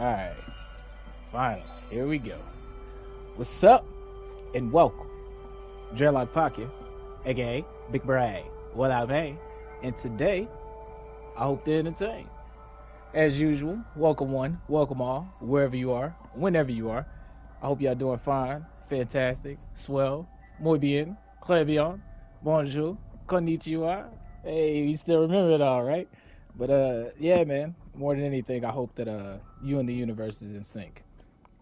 Alright. Finally. Here we go. What's up? And welcome. Dreadlock Pocket, aka Big Brag. What up, hey? And today, I hope to entertain. As usual, welcome one, welcome all, wherever you are, whenever you are. I hope y'all doing fine, fantastic, swell, muy bien, très bien, bonjour, konnichiwa. Hey, you still remember it all, right? But yeah, man, more than anything, I hope that you and the universe is in sync.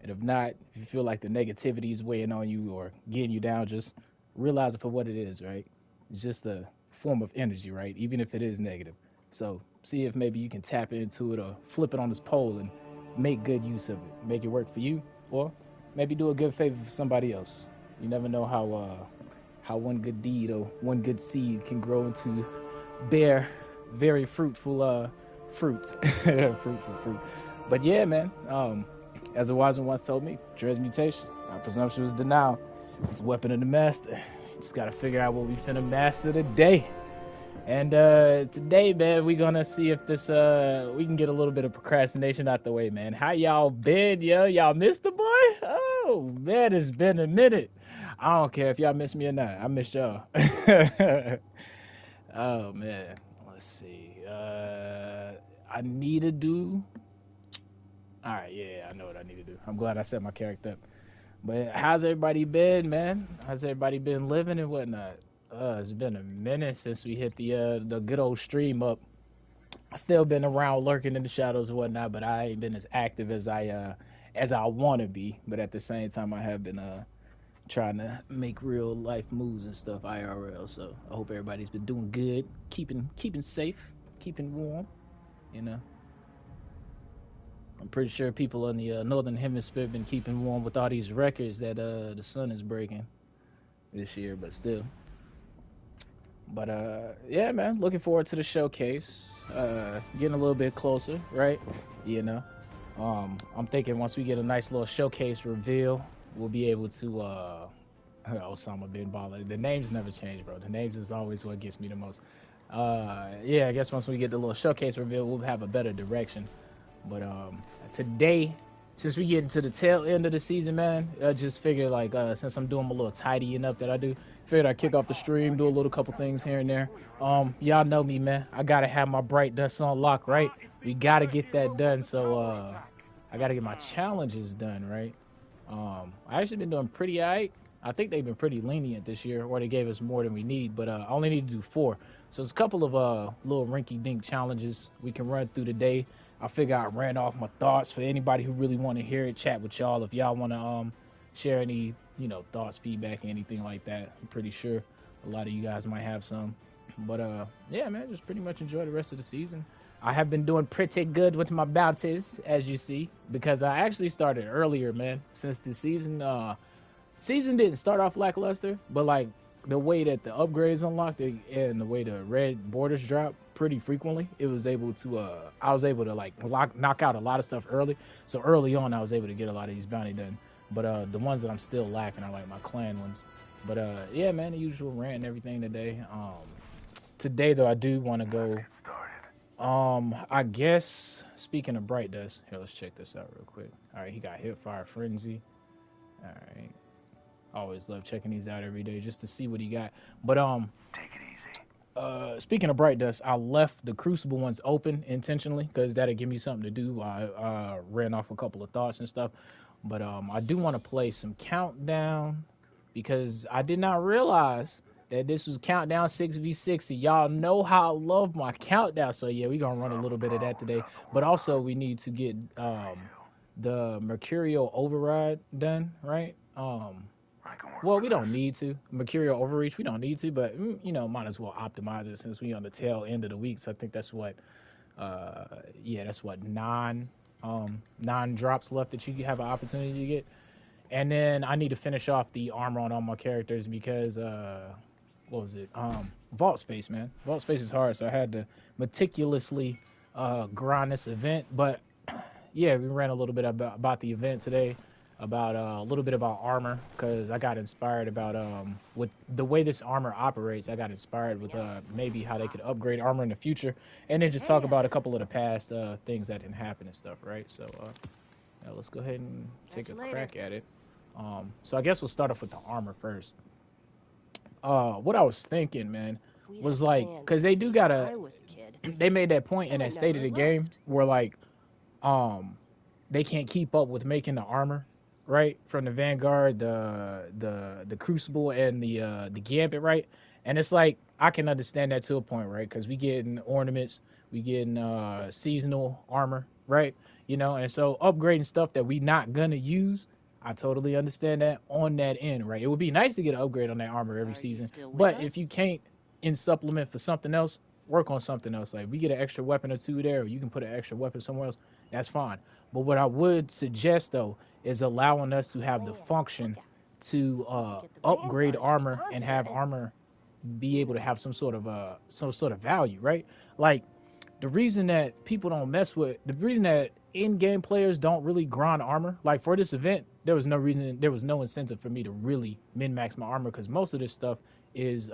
And if not, if you feel like the negativity is weighing on you or getting you down, just realize it for what it is, right? It's just a form of energy, right? Even if it is negative. So see if maybe you can tap into it or flip it on this pole and make good use of it. Make it work for you, or maybe do a good favor for somebody else. You never know how one good deed or one good seed can grow into bear very fruitful fruits. Fruitful fruit. But yeah, man. As a wise one once told me, transmutation, not presumptuous denial. It's a weapon of the master. Just gotta figure out what we finna master today. And today, man, we gonna see if this we can get a little bit of procrastination out the way, man. How y'all been, yo? Y'all missed the boy? Oh man, it's been a minute. I don't care if y'all miss me or not. I missed y'all. Oh man, let's see. I need to do. All right, yeah, I know what I need to do. I'm glad I set my character up. But how's everybody been, man? How's everybody been living and whatnot? It's been a minute since we hit the good old stream up. I still been around lurking in the shadows and whatnot, but I ain't been as active as I want to be. But at the same time, I have been trying to make real life moves and stuff IRL. So I hope everybody's been doing good, keeping safe, keeping warm, you know. I'm pretty sure people in the northern hemisphere have been keeping warm with all these records that the sun is breaking this year, but still. But yeah, man, looking forward to the showcase. Getting a little bit closer, right? You know, I'm thinking once we get a nice little showcase reveal, we'll be able to Osama bin Laden. The names never change, bro. The names is always what gets me the most. Yeah, I guess once we get the little showcase reveal, we'll have a better direction. But today, since we get into the tail end of the season, man, I just figured like since I'm doing a little tidying up that I do, figured I'd kick off the stream, do a little couple things here and there. Y'all know me, man. I gotta have my bright dust on lock, right? We gotta get that done. So I gotta get my challenges done, right? I actually been doing pretty alright. I think they've been pretty lenient this year, or they gave us more than we need. But I only need to do 4. So it's a couple of little rinky-dink challenges we can run through today. I figure I ran off my thoughts for anybody who really want to hear it, chat with y'all. If y'all want to share any, thoughts, feedback, anything like that, I'm pretty sure a lot of you guys might have some. But yeah, man, just pretty much enjoy the rest of the season. I have been doing pretty good with my bounties, as you see, because I actually started earlier, man. Since the season didn't start off lackluster, but like the way that the upgrades unlocked and the way the red borders drop pretty frequently, I was able to like knock out a lot of stuff early. So early on, I was able to get a lot of these bounty done. But the ones that I'm still lacking are like my clan ones. But yeah, man, the usual rant and everything today. Today though, I do want to go. I guess speaking of bright dust, here, let's check this out real quick. All right, he got Hipfire Frenzy. All right. Always love checking these out every day just to see what he got. But take it easy. Speaking of bright dust, I left the Crucible ones open intentionally because that'll give me something to do. I ran off a couple of thoughts and stuff. But I do want to play some Countdown because I did not realize that this was Countdown 6v6. And y'all know how I love my Countdown. So yeah, we're gonna run a little bit of that today. But also we need to get the Mercurial Override done, right? Well, we don't need to. Mercurial Overreach, we don't need to, but, might as well optimize it since we on the tail end of the week. So I think that's what, that's what, 9 drops left that you have an opportunity to get. And then I need to finish off the armor on all my characters because, what was it? Vault Space, man. Vault Space is hard, so I had to meticulously grind this event. But, yeah, we ran a little bit about the event today. About a little bit about armor because I got inspired about with the way this armor operates. I got inspired with maybe how they could upgrade armor in the future, and then just talk about a couple of the past things that didn't happen and stuff, right? So let's go ahead and take a crack at it. So I guess we'll start off with the armor first. What I was thinking, man, was like, because they do gotta, they made that point in that state of the game where like, they can't keep up with making the armor, right? From the Vanguard, the Crucible, and the Gambit, right? And it's like I can understand that to a point, right? Because we getting ornaments, we getting seasonal armor, right? You know, and so upgrading stuff that we not gonna use, I totally understand that on that end, right? It would be nice to get an upgrade on that armor every season, but if you can't in supplement for something else, work on something else. Like we get an extra weapon or two there, or you can put an extra weapon somewhere else. That's fine. But what I would suggest though is allowing us to have the function to upgrade armor and have armor be able to have some sort of value, right? Like the reason that people don't mess with the reason that in-game players don't really grind armor, like for this event, there was no incentive for me to really min-max my armor because most of this stuff is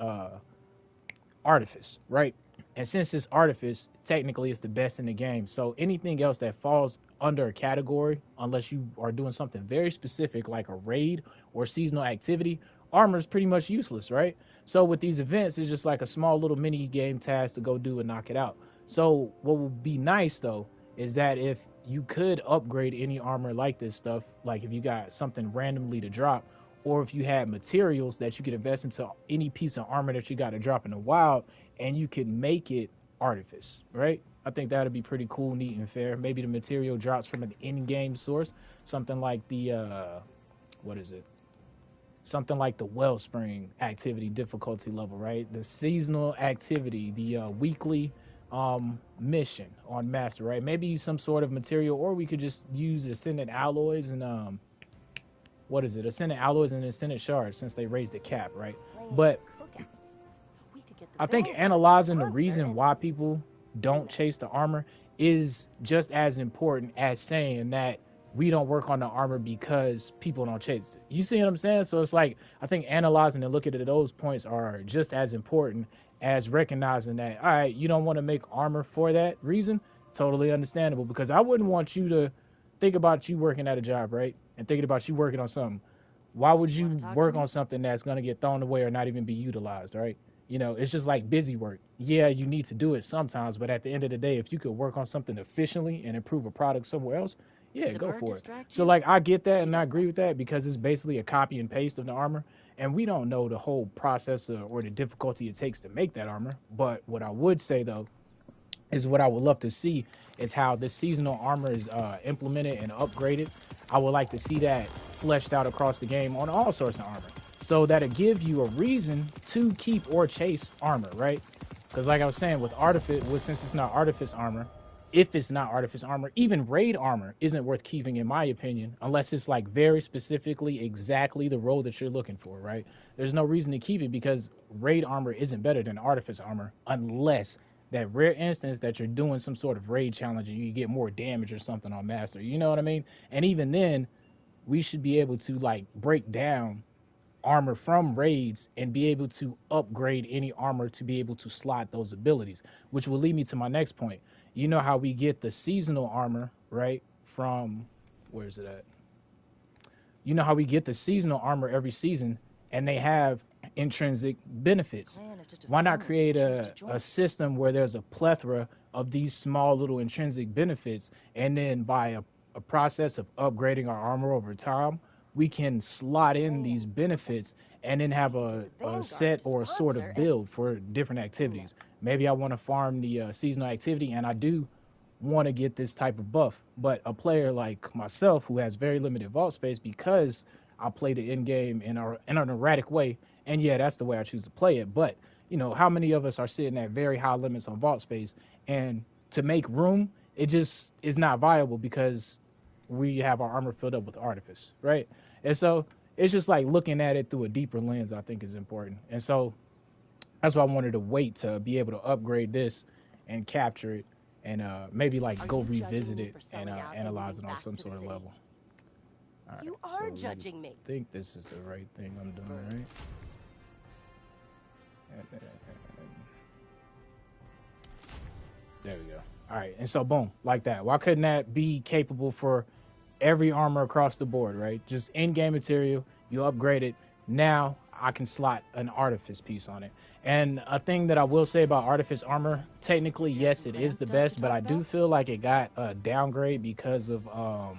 artifice, right? And since it's artifice, technically it's the best in the game. So anything else that falls under a category, unless you are doing something very specific like a raid or seasonal activity, armor is pretty much useless, right? So with these events, it's just like a small little mini game task to go do and knock it out. So what would be nice though is that if you could upgrade any armor like this stuff, like if you got something randomly to drop, or if you had materials that you could invest into any piece of armor that you got to drop in the wild, and you could make it artifice, right? I think that would be pretty cool, neat, and fair. Maybe the material drops from an in-game source, something like the something like the wellspring activity difficulty level, right? The seasonal activity, the weekly mission on master, right? Maybe some sort of material, or we could just use ascendant alloys and ascendant alloys and ascendant shards since they raised the cap, right? But I think analyzing the reason why people don't chase the armor is just as important as saying that we don't work on the armor because people don't chase it. You see what I'm saying? So it's like, I think analyzing and looking at those points are just as important as recognizing that, all right, you don't want to make armor for that reason. Totally understandable, because I wouldn't want you to think about you working at a job, right? And thinking about you working on something. Why would you work on something that's going to get thrown away or not even be utilized, right? You know, it's just like busy work. Yeah, you need to do it sometimes, but at the end of the day, if you could work on something efficiently and improve a product somewhere else, yeah, go for it. So like, I get that and I agree with that because it's basically a copy and paste of the armor, and we don't know the whole process or the difficulty it takes to make that armor. But what I would say though is what I would love to see is how this seasonal armor is implemented and upgraded. I would like to see that fleshed out across the game on all sorts of armor, so that it give you a reason to keep or chase armor, right? Because like I was saying, with artifice, since it's not artifice armor, if it's not artifice armor, even raid armor isn't worth keeping, in my opinion, unless it's like very specifically exactly the role that you're looking for, right? There's no reason to keep it because raid armor isn't better than artifice armor, unless that rare instance that you're doing some sort of raid challenge and you get more damage or something on master. You know what I mean? And even then, we should be able to like break down armor from raids and be able to upgrade any armor to be able to slot those abilities, which will lead me to my next point. You know how we get the seasonal armor, right? From, where's it at? You know how we get the seasonal armor every season and they have intrinsic benefits. Why not create a system where there's a plethora of these small little intrinsic benefits, and then by a process of upgrading our armor over time, we can slot in these benefits and then have a set or a sort of build for different activities. Maybe I want to farm the seasonal activity and I do want to get this type of buff, but a player like myself who has very limited vault space because I play the end game in an erratic way, and yeah, that's the way I choose to play it. But you know, how many of us are sitting at very high limits on vault space, and to make room, it just is not viable because we have our armor filled up with artifice, right? And so it's just like looking at it through a deeper lens, I think is important. And so that's why I wanted to wait to be able to upgrade this and capture it, and maybe like go revisit it and analyze it on some sort of level. All right, you are judging me. I think this is the right thing I'm doing, right? There we go. All right, and so boom, like that. Why couldn't that be capable for every armor across the board, right? Just in-game material, you upgrade it. Now I can slot an artifice piece on it. And a thing that I will say about artifice armor, technically, yes, it is the best, but I do feel like it got a downgrade because of how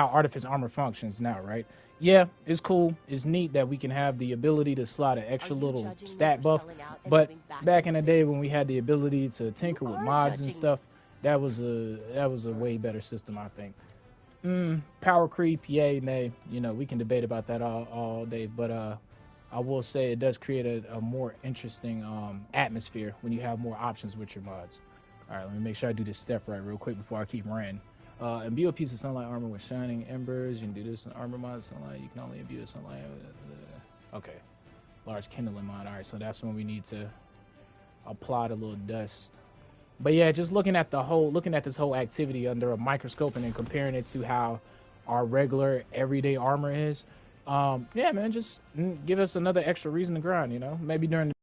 artifice armor functions now, right? Yeah, it's cool. It's neat that we can have the ability to slot an extra little stat buff. But back in the day when we had the ability to tinker with mods and stuff, that was a way better system, I think. Power creep, yay, nay. You know, we can debate about that all day, but I will say it does create a more interesting atmosphere when you have more options with your mods. All right, let me make sure I do this step right real quick before I keep ranting. Imbue a piece of sunlight armor with shining embers. You can do this in armor mod sunlight. You can only imbue a sunlight. Okay. Large kindling mod. All right, so that's when we need to apply the little dust. But yeah, just looking at this whole activity under a microscope and then comparing it to how our regular everyday armor is. Yeah, man, just give us another extra reason to grind, you know? Maybe during the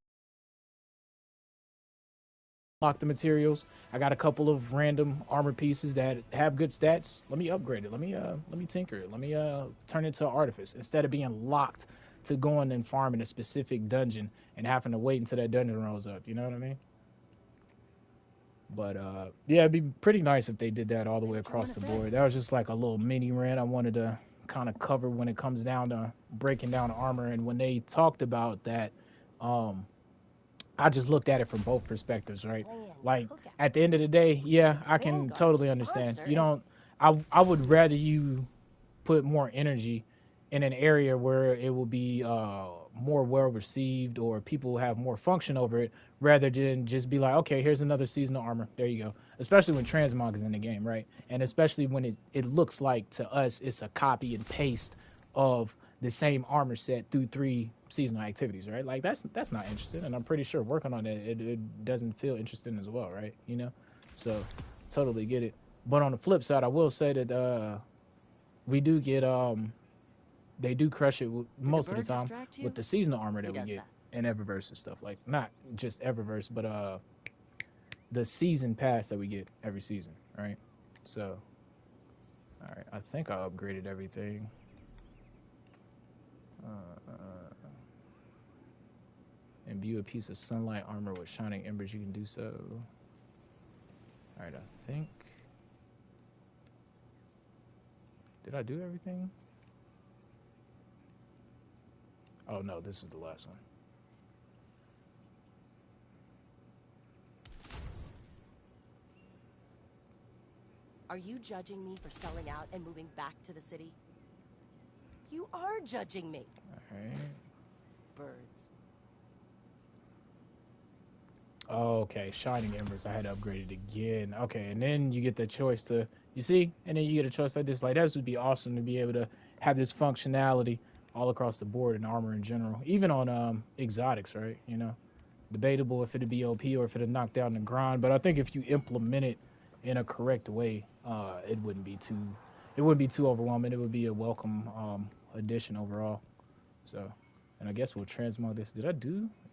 lock the materials. I got a couple of random armor pieces that have good stats. Let me upgrade it. Let me tinker it. Let me turn it to an artifice instead of being locked to going and farming a specific dungeon and having to wait until that dungeon rolls up. You know what I mean? But yeah, it'd be pretty nice if they did that all the way across the board. That was just like a little mini rant I wanted to kind of cover when it comes down to breaking down armor. And when they talked about that, I just looked at it from both perspectives, right? Like at the end of the day, yeah, I can totally understand. You don't. I would rather you put more energy in an area where it will be more well received or people will have more function over it rather than just be like, okay, here's another seasonal armor. There you go. Especially when transmog is in the game, right? And especially when it looks like to us it's a copy and paste of the same armor set through 3 seasonal activities, right? Like that's not interesting, and I'm pretty sure working on it doesn't feel interesting as well, right? You know, so totally get it. But on the flip side, I will say that we do get they do crush it most of the time with the seasonal armor that we get in Eververse and stuff, like not just Eververse, but the season pass that we get every season, right? So, all right, I think I upgraded everything. Imbue a piece of sunlight armor with shining embers. You can do so. All right, I think. Did I do everything? Oh no, this is the last one. Are you judging me for selling out and moving back to the city? You are judging me. All right. Birds. Oh, okay, shining embers. I had to upgrade it again. Okay, and then you get the choice to, you see, and then you get a choice like this. Like that would be awesome to be able to have this functionality all across the board in armor in general, even on exotics, right? You know, debatable if it'd be OP or if it'd knock down the grind. But I think if you implement it in a correct way, it wouldn't be too overwhelming. It would be a welcome addition overall. So, and I guess we'll transmog this.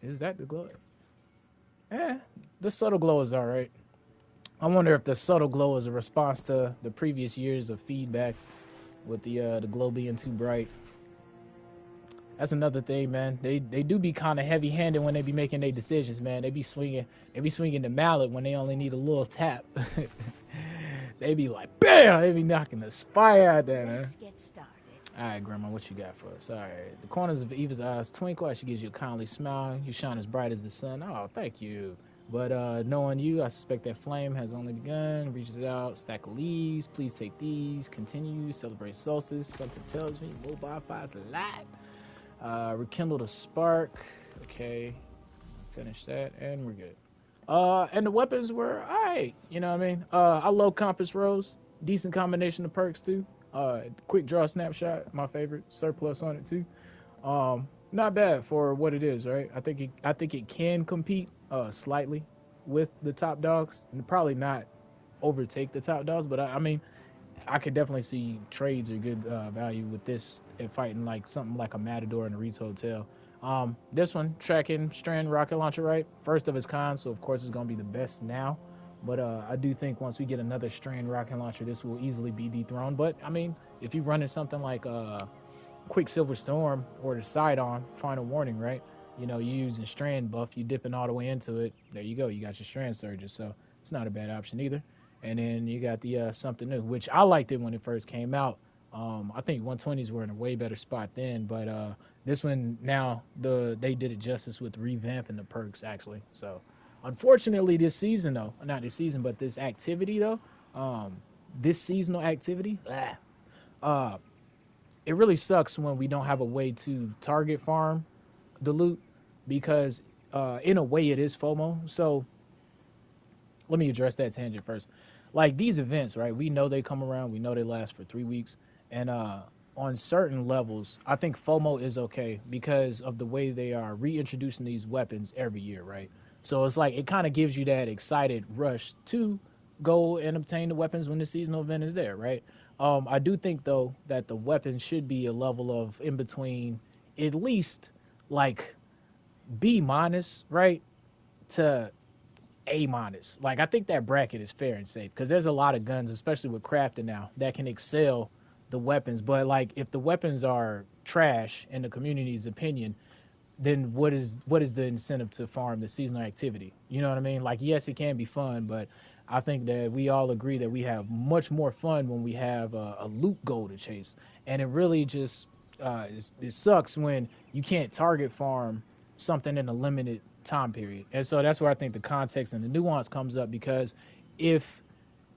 Is that the glow? The subtle glow is all right. I wonder if the subtle glow is a response to the previous years of feedback with the glow being too bright. That's another thing, man. They do be kind of heavy-handed when they be making their decisions, man. They be swinging the mallet when they only need a little tap. They be like, bam! They be knocking the spire out there, man. Let's get started. All right, Grandma, what you got for us? All right. The corners of Eva's eyes twinkle as she gives you a kindly smile. You shine as bright as the sun. Oh, thank you. But knowing you, I suspect that flame has only begun. Reaches out, stack of leaves. Please take these. Continue. Celebrate solstice. Something tells me mobile fire's alive. Rekindle the spark. Okay. Finish that, and we're good. And the weapons were all right. You know what I mean? I love Compass Rose. Decent combination of perks, too. Quick draw snapshot, my favorite. Surplus on it, too. Not bad for what it is, right? I think it can compete slightly with the top dogs, and probably not overtake the top dogs. But I mean, I could definitely see trades or good value with this and fighting like something like a Matador and a Reed's Hotel. This one, tracking strand rocket launcher, right? First of its kind, so of course it's gonna be the best now. But I do think once we get another Strand rocket launcher, this will easily be dethroned. But I mean, if you're running something like Quicksilver Storm or the Sidon Final Warning, right? You know, you're using Strand buff, you dipping all the way into it. There you go. You got your Strand Surges, so it's not a bad option either. And then you got the something new, which I liked it when it first came out. I think 120s were in a way better spot then, but this one now they did it justice with revamping the perks actually. So unfortunately this season though, not this season, but this activity though, this seasonal activity, it really sucks when we don't have a way to target farm the loot because in a way it is FOMO. So let me address that tangent first. Like these events, right? We know they come around. We know they last for 3 weeks. And on certain levels, I think FOMO is okay because of the way they are reintroducing these weapons every year, right? So it's like it kind of gives you that excited rush to go and obtain the weapons when the seasonal event is there, right? I do think, though, that the weapons should be a level of in between at least like B-, right, to A-. Like, I think that bracket is fair and safe because there's a lot of guns, especially with crafting now, that can excel the weapons. But like if the weapons are trash in the community's opinion, then what is the incentive to farm the seasonal activity? You know what I mean? Like, yes, it can be fun, but I think that we all agree that we have much more fun when we have a loot goal to chase. And it really just it sucks when you can't target farm something in a limited time period. And so that's where I think the context and the nuance comes up, because if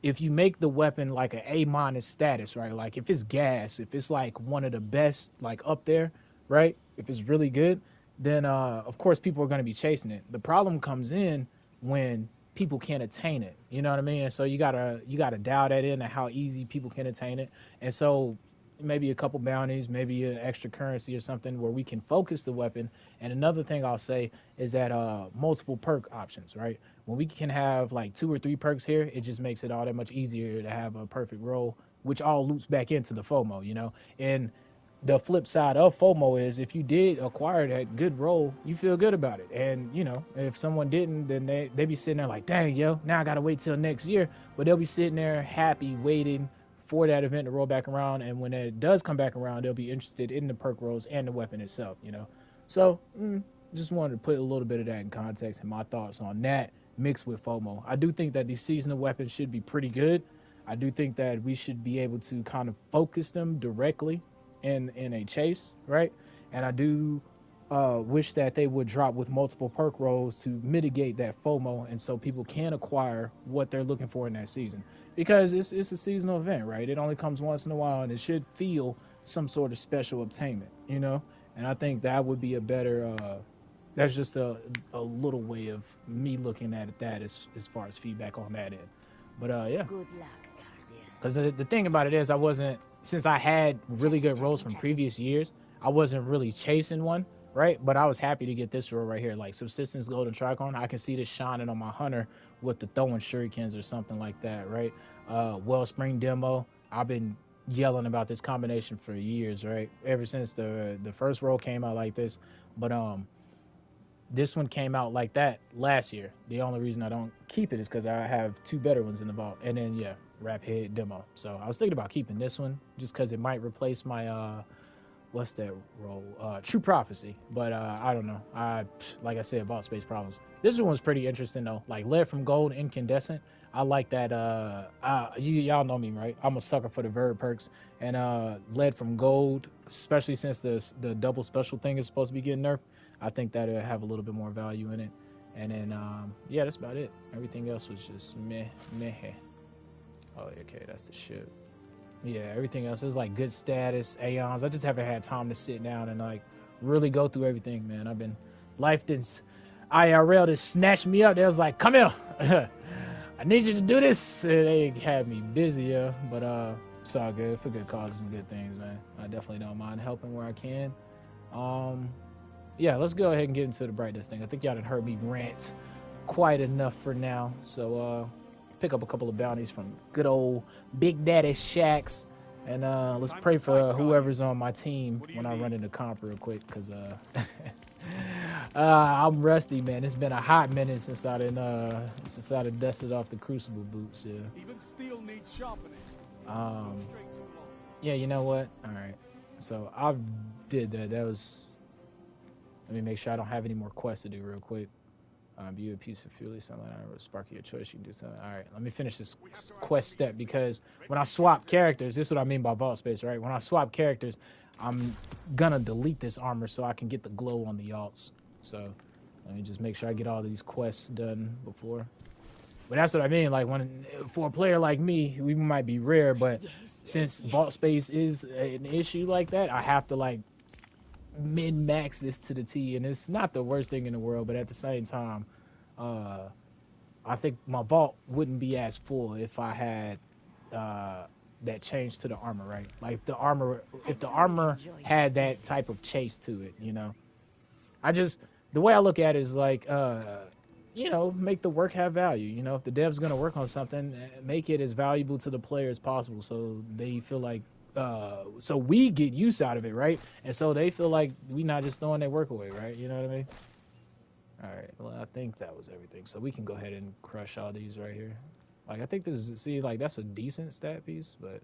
you make the weapon like an A- status, right? Like if it's gas, if it's like one of the best, like up there, right? If it's really good, then of course people are going to be chasing it. The problem comes in when people can't attain it. You know what I mean? And so you gotta dial that in and how easy people can attain it. And so maybe a couple bounties, maybe an extra currency or something where we can focus the weapon. And another thing I'll say is that multiple perk options, right? When we can have like 2 or 3 perks here, it just makes it all that much easier to have a perfect roll, which all loops back into the FOMO, you know? And the flip side of FOMO is if you did acquire that good roll, you feel good about it. And, you know, if someone didn't, then they be sitting there like, dang, yo, now I got to wait till next year. But they'll be sitting there happy, waiting for that event to roll back around. And when it does come back around, they'll be interested in the perk rolls and the weapon itself, you know? So just wanted to put a little bit of that in context and my thoughts on that mixed with FOMO. I do think that these seasonal weapons should be pretty good. I do think that we should be able to kind of focus them directly in a chase, right? And I do wish that they would drop with multiple perk rolls to mitigate that FOMO, and so people can acquire what they're looking for in that season, because it's a seasonal event, right? It only comes once in a while, and it should feel some sort of special obtainment, you know? And I think that would be a better that's just a little way of me looking at that as far as feedback on that end. But yeah, good luck, because the thing about it is since I had really good rolls from previous years, I wasn't really chasing one, right? But I was happy to get this roll right here, like Subsistence Golden Tricon. I can see this shining on my hunter with the throwing shurikens or something like that, right? Wellspring Demo, I've been yelling about this combination for years, right? Ever since the first roll came out like this. But this one came out like that last year. The only reason I don't keep it is because I have 2 better ones in the vault. And then, yeah, Rap Head Demo. So I was thinking about keeping this one just because it might replace my, what's that role? True Prophecy. But I don't know. Like I said, about space problems. This one was pretty interesting, though. Like Lead from Gold, Incandescent. I like that. Y'all know me, right? I'm a sucker for the Verb perks. And Lead from Gold, especially since the double special thing is supposed to be getting nerfed, I think that it'll have a little bit more value in it. And then, yeah, that's about it. Everything else was just meh. Oh, okay, that's the ship. Yeah, everything else is like good status, Aeons. I just haven't had time to sit down and like really go through everything, man. Life didn't, IRL just snatched me up. They was like, come here. I need you to do this. And they had me busy, yeah. But it's all good for good causes and good things, man. I definitely don't mind helping where I can. Yeah, let's go ahead and get into the brightness thing. I think y'all done heard me rant quite enough for now. So pick up a couple of bounties from good old Big Daddy Shacks. And let's pray for whoever's on my team when I run into comp real quick. Because I'm rusty, man. It's been a hot minute since I dusted off the Crucible boots. Yeah. Even steel needs sharpening. Yeah. You know what? All right. So I did that. That was. Let me make sure I don't have any more quests to do real quick. View a piece of fuel, something like that, spark your choice. You can do something. All right. Let me finish this quest step because when I swap characters, this is what I mean by vault space, right? When I swap characters, I'm gonna delete this armor so I can get the glow on the alts. So let me just make sure I get all these quests done before. But that's what I mean. Like for a player like me, we might be rare, but since vault space is an issue like that, I have to like min-max this to the T, and it's not the worst thing in the world, but at the same time, I think my vault wouldn't be as full if I had that change to the armor, right? Like if the armor had that type of chase to it, you know. The way I look at it is like, you know, make the work have value. You know, if the dev's gonna work on something, make it as valuable to the player as possible, so they feel like, so we get use out of it, right? And so they feel like we not just throwing their work away, right? You know what I mean? All right. Well, I think that was everything. So we can go ahead and crush all these right here. Like I think this is, see, like that's a decent stat piece, but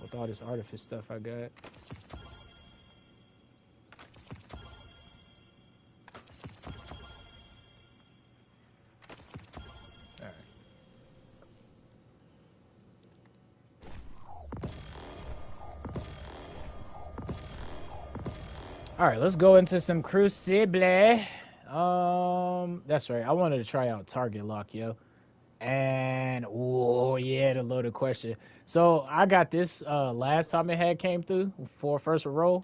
with all this artifice stuff I got. All right, let's go into some Crucible. That's right. I wanted to try out target lock, yo. And oh yeah, the loaded question. So I got this last time it had came through for first reward,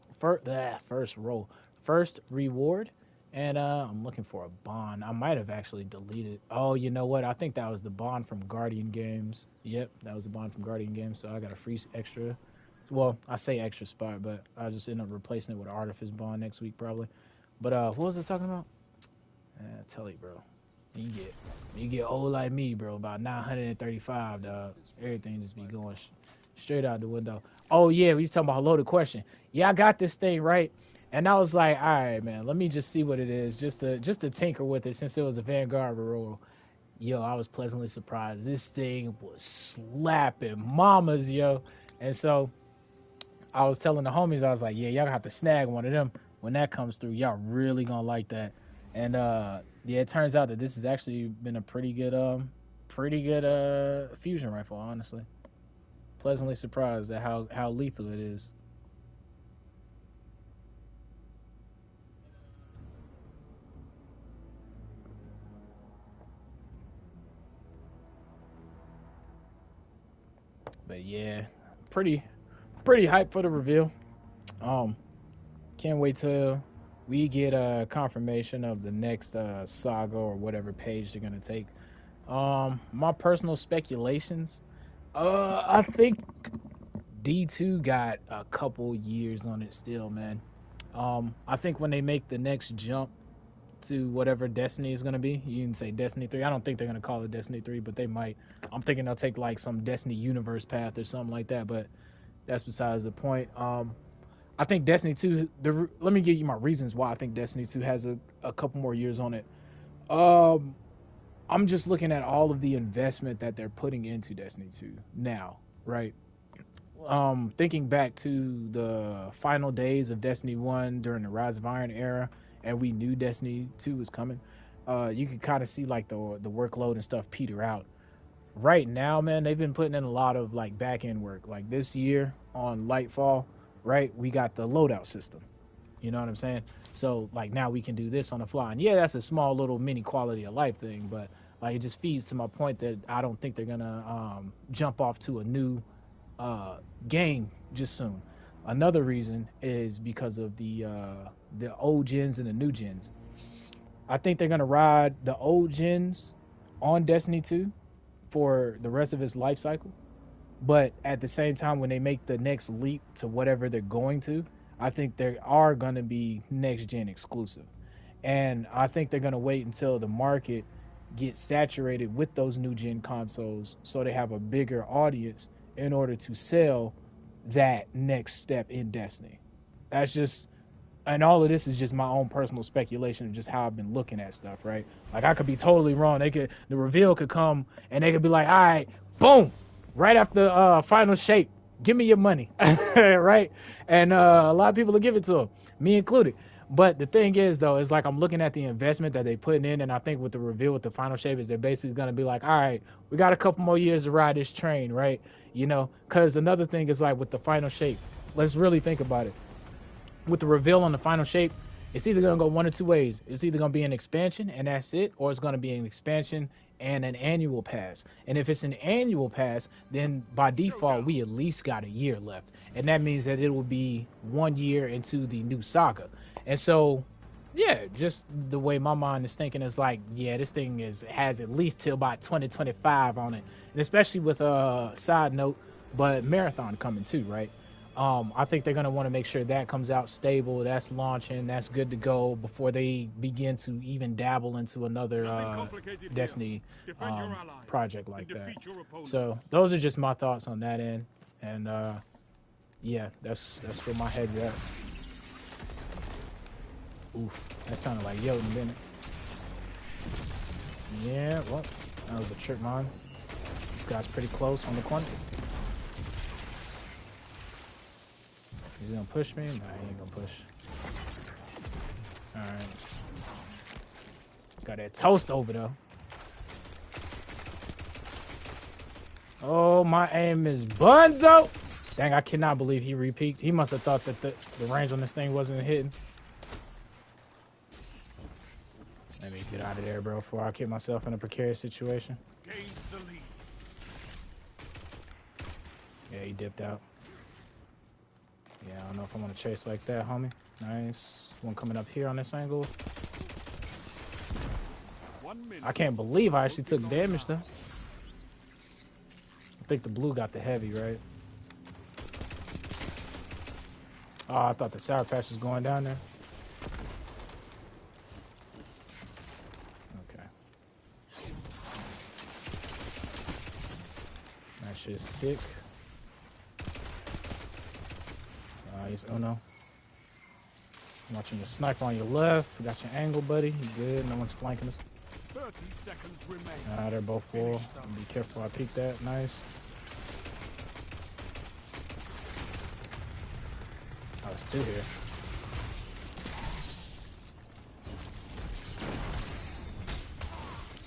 and I'm looking for a bond. I might have actually deleted. Oh, you know what? I think that was the bond from Guardian Games. Yep, that was the bond from Guardian Games. So I got a free extra. Well, I say extra spot, but I just end up replacing it with an Artifice bond next week probably. But what was I talking about? Tell you, bro. You get old like me, bro. About 935, dog. Everything just be going straight out the window. Oh yeah, we talking about a loaded question. Yeah, I got this thing right, and I was like, all right, man. Let me just see what it is, just to tinker with it, since it was a Vanguard roll. Yo, I was pleasantly surprised. This thing was slapping mamas, yo. And so I was telling the homies, I was like, yeah, y'all have to snag one of them when that comes through. Y'all really gonna like that. And yeah, it turns out that this has actually been a pretty good fusion rifle, honestly. Pleasantly surprised at how lethal it is. But yeah, pretty hyped for the reveal. Can't wait till we get a confirmation of the next saga or whatever page they're gonna take. My personal speculations, I think D2 got a couple years on it still, man. I think when they make the next jump to whatever Destiny is gonna be, you can say Destiny 3. I don't think they're gonna call it Destiny 3, but they might. I'm thinking they'll take like some Destiny universe path or something like that, but that's besides the point. I think Destiny 2, let me give you my reasons why I think Destiny 2 has a couple more years on it. I'm just looking at all of the investment that they're putting into Destiny 2 now, right? Thinking back to the final days of Destiny 1 during the Rise of Iron era, and we knew Destiny 2 was coming, you could kind of see like the workload and stuff peter out. Right now, man, they've been putting in a lot of like back end work. Like this year on Lightfall, right, we got the loadout system. You know what I'm saying? So like now we can do this on the fly. And yeah, that's a small little mini quality of life thing, but like it just feeds to my point that I don't think they're gonna jump off to a new game just soon. Another reason is because of the old gens and the new gens. I think they're gonna ride the old gens on Destiny 2 for the rest of its life cycle. But at the same time, when they make the next leap to whatever they're going to, I think they are going to be next gen exclusive. And I think they're going to wait until the market gets saturated with those new gen consoles so they have a bigger audience in order to sell that next step in Destiny. That's just and all of this is just my own personal speculation of just how I've been looking at stuff, right? Like I could be totally wrong. The reveal could come and they could be like, all right, boom, right after final shape, give me your money, right? And a lot of people will give it to them, me included. But the thing is, though, is like I'm looking at the investment that they putting in, and I think with the reveal with the final shape is they're basically gonna be like, all right, we got a couple more years to ride this train, right? You know, because another thing is like with the final shape, let's really think about it. With the reveal on the final shape, it's either going to go one or two ways. It's either going to be an expansion and that's it, or it's going to be an expansion and an annual pass. And if it's an annual pass, then by default, we at least got a year left. And that means that it will be 1 year into the new saga. And so, yeah, just the way my mind is thinking is like, yeah, this thing has at least till about 2025 on it. And especially with a side note, but Marathon coming too, right? I think they're going to want to make sure that comes out stable, that's launching, that's good to go before they begin to even dabble into another Destiny project like that. So those are just my thoughts on that end. And yeah, that's where my head's at. Oof, that sounded like yo in a minute. Yeah, well, that was a trick mine. This guy's pretty close on the corner. He's gonna push me? Nah, he ain't gonna push. Alright. Got that toast over though. Oh, my aim is bunzo! Dang, I cannot believe he repeaked. He must have thought that the range on this thing wasn't hitting. Let me get out of there, bro, before I get myself in a precarious situation. Yeah, he dipped out. Yeah, I don't know if I'm gonna chase like that, homie. Nice. One coming up here on this angle. I can't believe I actually took damage though. I think the blue got the heavy, right? Oh, I thought the Sour Patch was going down there. Okay. That should stick. Nice. Oh no. I'm watching your sniper on your left. We got your angle, buddy. You good? No one's flanking us. 30 seconds remain. They're both full. Be careful. I peek that. Nice. Oh, it's two here.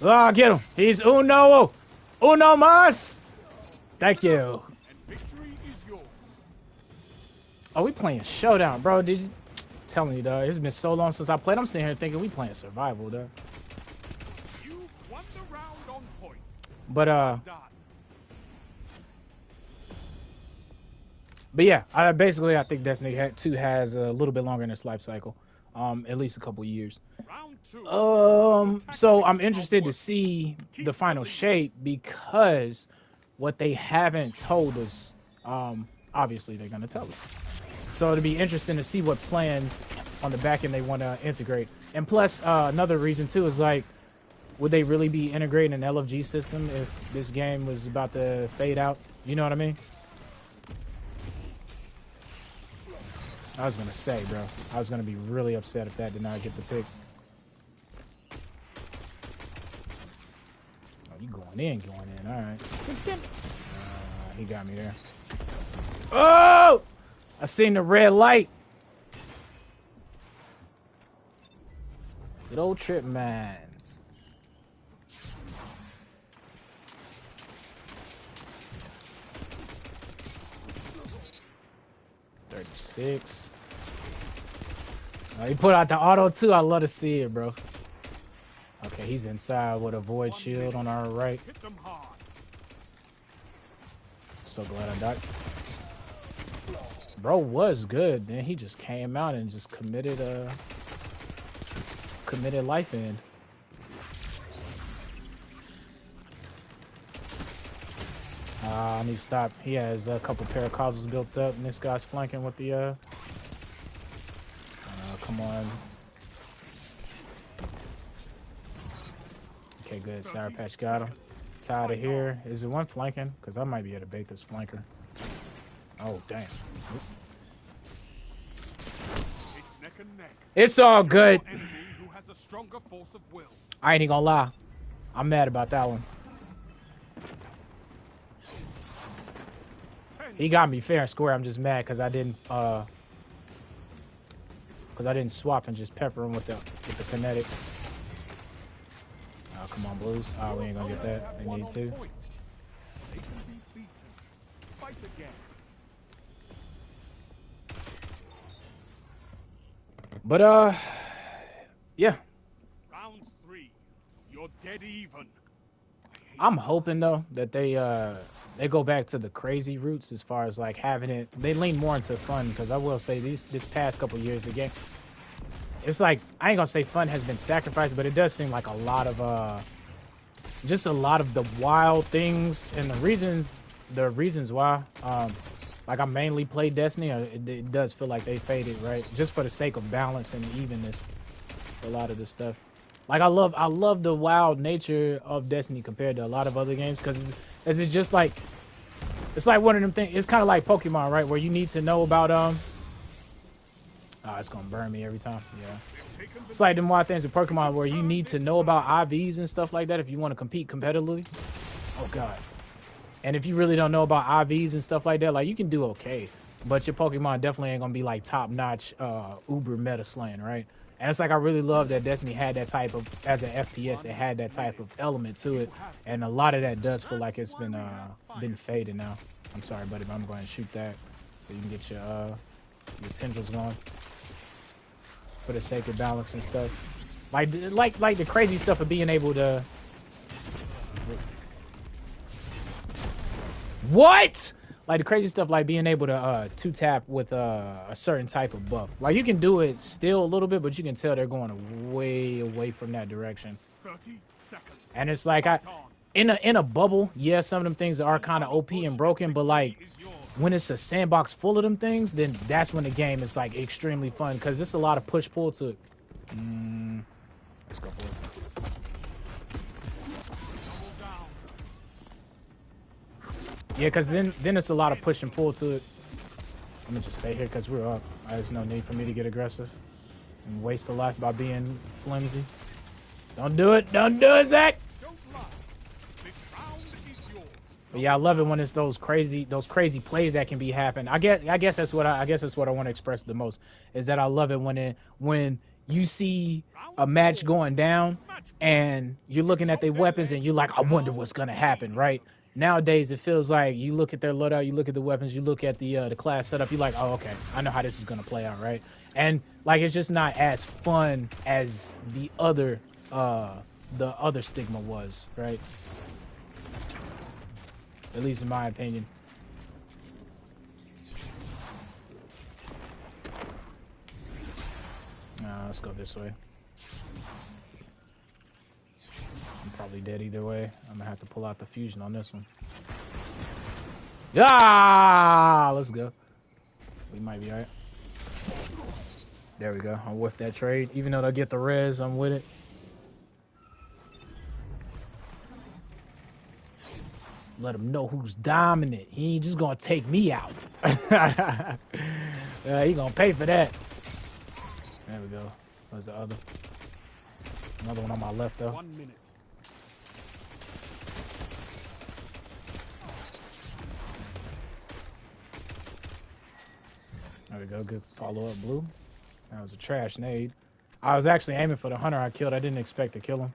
Ah, get him. He's uno mas. Thank you. Oh, we playing Showdown, bro. Did you tell me, dog? It's been so long since I played. I'm sitting here thinking we playing survival, dog. You won the round on points. But yeah, I think Destiny 2 has a little bit longer in its life cycle, at least a couple years. So I'm interested to see the final shape because what they haven't told us, obviously they're gonna tell us. So it'll be interesting to see what plans on the back end they want to integrate. And plus, another reason too is like, would they really be integrating an LFG system if this game was about to fade out? You know what I mean? I was gonna say, bro, I was gonna be really upset if that did not get the pick. Oh, you going in, all right. He got me there. Oh! I seen the red light. Good old trip mines. $36. He put out the auto too. I love to see it, bro. Okay, he's inside with a void shield on our right. So glad I died. Bro was good, then he just came out and just committed life end. I need to stop. He has a couple paracausals built up, and this guy's flanking with the come on. Okay, good. Sour Patch got him. Tired of here. Is it one flanking? Because I might be able to bait this flanker. Oh, damn. and neck. It's all good. Your enemy who has a stronger force of will. I ain't even gonna lie. I'm mad about that one. He got me fair and square. I'm just mad because I didn't swap and just pepper him with the kinetic. Oh, come on, Blues. Oh, we ain't gonna get that. They need to. They can be beaten. Fight again. But yeah. Round 3. You're dead even. I'm hoping though that they go back to the crazy roots as far as like having it. They lean more into fun because I will say this past couple years again, it's like I ain't gonna say fun has been sacrificed, but it does seem like a lot of just a lot of the wild things and the reasons why like I mainly play Destiny. It does feel like they faded, right? Just for the sake of balance and evenness. A lot of this stuff. Like I love the wild nature of Destiny compared to a lot of other games because it's just like it's like one of them things. It's kind of like Pokemon, right? Where you need to know about oh, it's gonna burn me every time. Yeah, it's like them wild things with Pokemon where you need to know about IVs and stuff like that if you want to compete competitively. Oh God. And if you really don't know about IVs and stuff like that, like you can do okay, but your Pokemon definitely ain't gonna be like top notch uber meta slaying, right? And it's like I really love that Destiny had that type of, as an FPS, it had that type of element to it, and a lot of that does feel like it's been faded now. I'm sorry, buddy, but I'm going to shoot that so you can get your tendrils going for the sake of balance and stuff. Like the crazy stuff of being able to. What? Like the crazy stuff, like being able to two-tap with a certain type of buff. Like you can do it still a little bit, but you can tell they're going way away from that direction. 30 seconds. And it's like in a bubble, yeah, some of them things are kind of OP and broken, but like when it's a sandbox full of them things, then that's when the game is like extremely fun because it's a lot of push-pull to it. Let's go for it. Yeah, because then it's a lot of push and pull to it. I'm going to just stay here because we're up. There's no need for me to get aggressive and waste a life by being flimsy. Don't do it. Don't do it, Zach. But yeah, I love it when it's those crazy plays that can be happening. I guess that's what I want to express the most is that I love it when you see a match going down and you're looking at their weapons and you're like, I wonder what's going to happen, right? Nowadays, it feels like you look at their loadout, you look at the weapons, you look at the class setup, you're like, oh, okay, I know how this is gonna play out, right? And like, it's just not as fun as the other stigma was, right? At least in my opinion. Let's go this way. I'm probably dead either way. I'm gonna have to pull out the fusion on this one. Ah, let's go. We might be alright. There we go. I'm with that trade. Even though they'll get the res, I'm with it. Let him know who's dominant. He ain't just gonna take me out. He gonna pay for that. There we go. Where's the other? Another one on my left though. 1 minute. There we go, good follow-up, Blue. That was a trash nade. I was actually aiming for the hunter I killed. I didn't expect to kill him.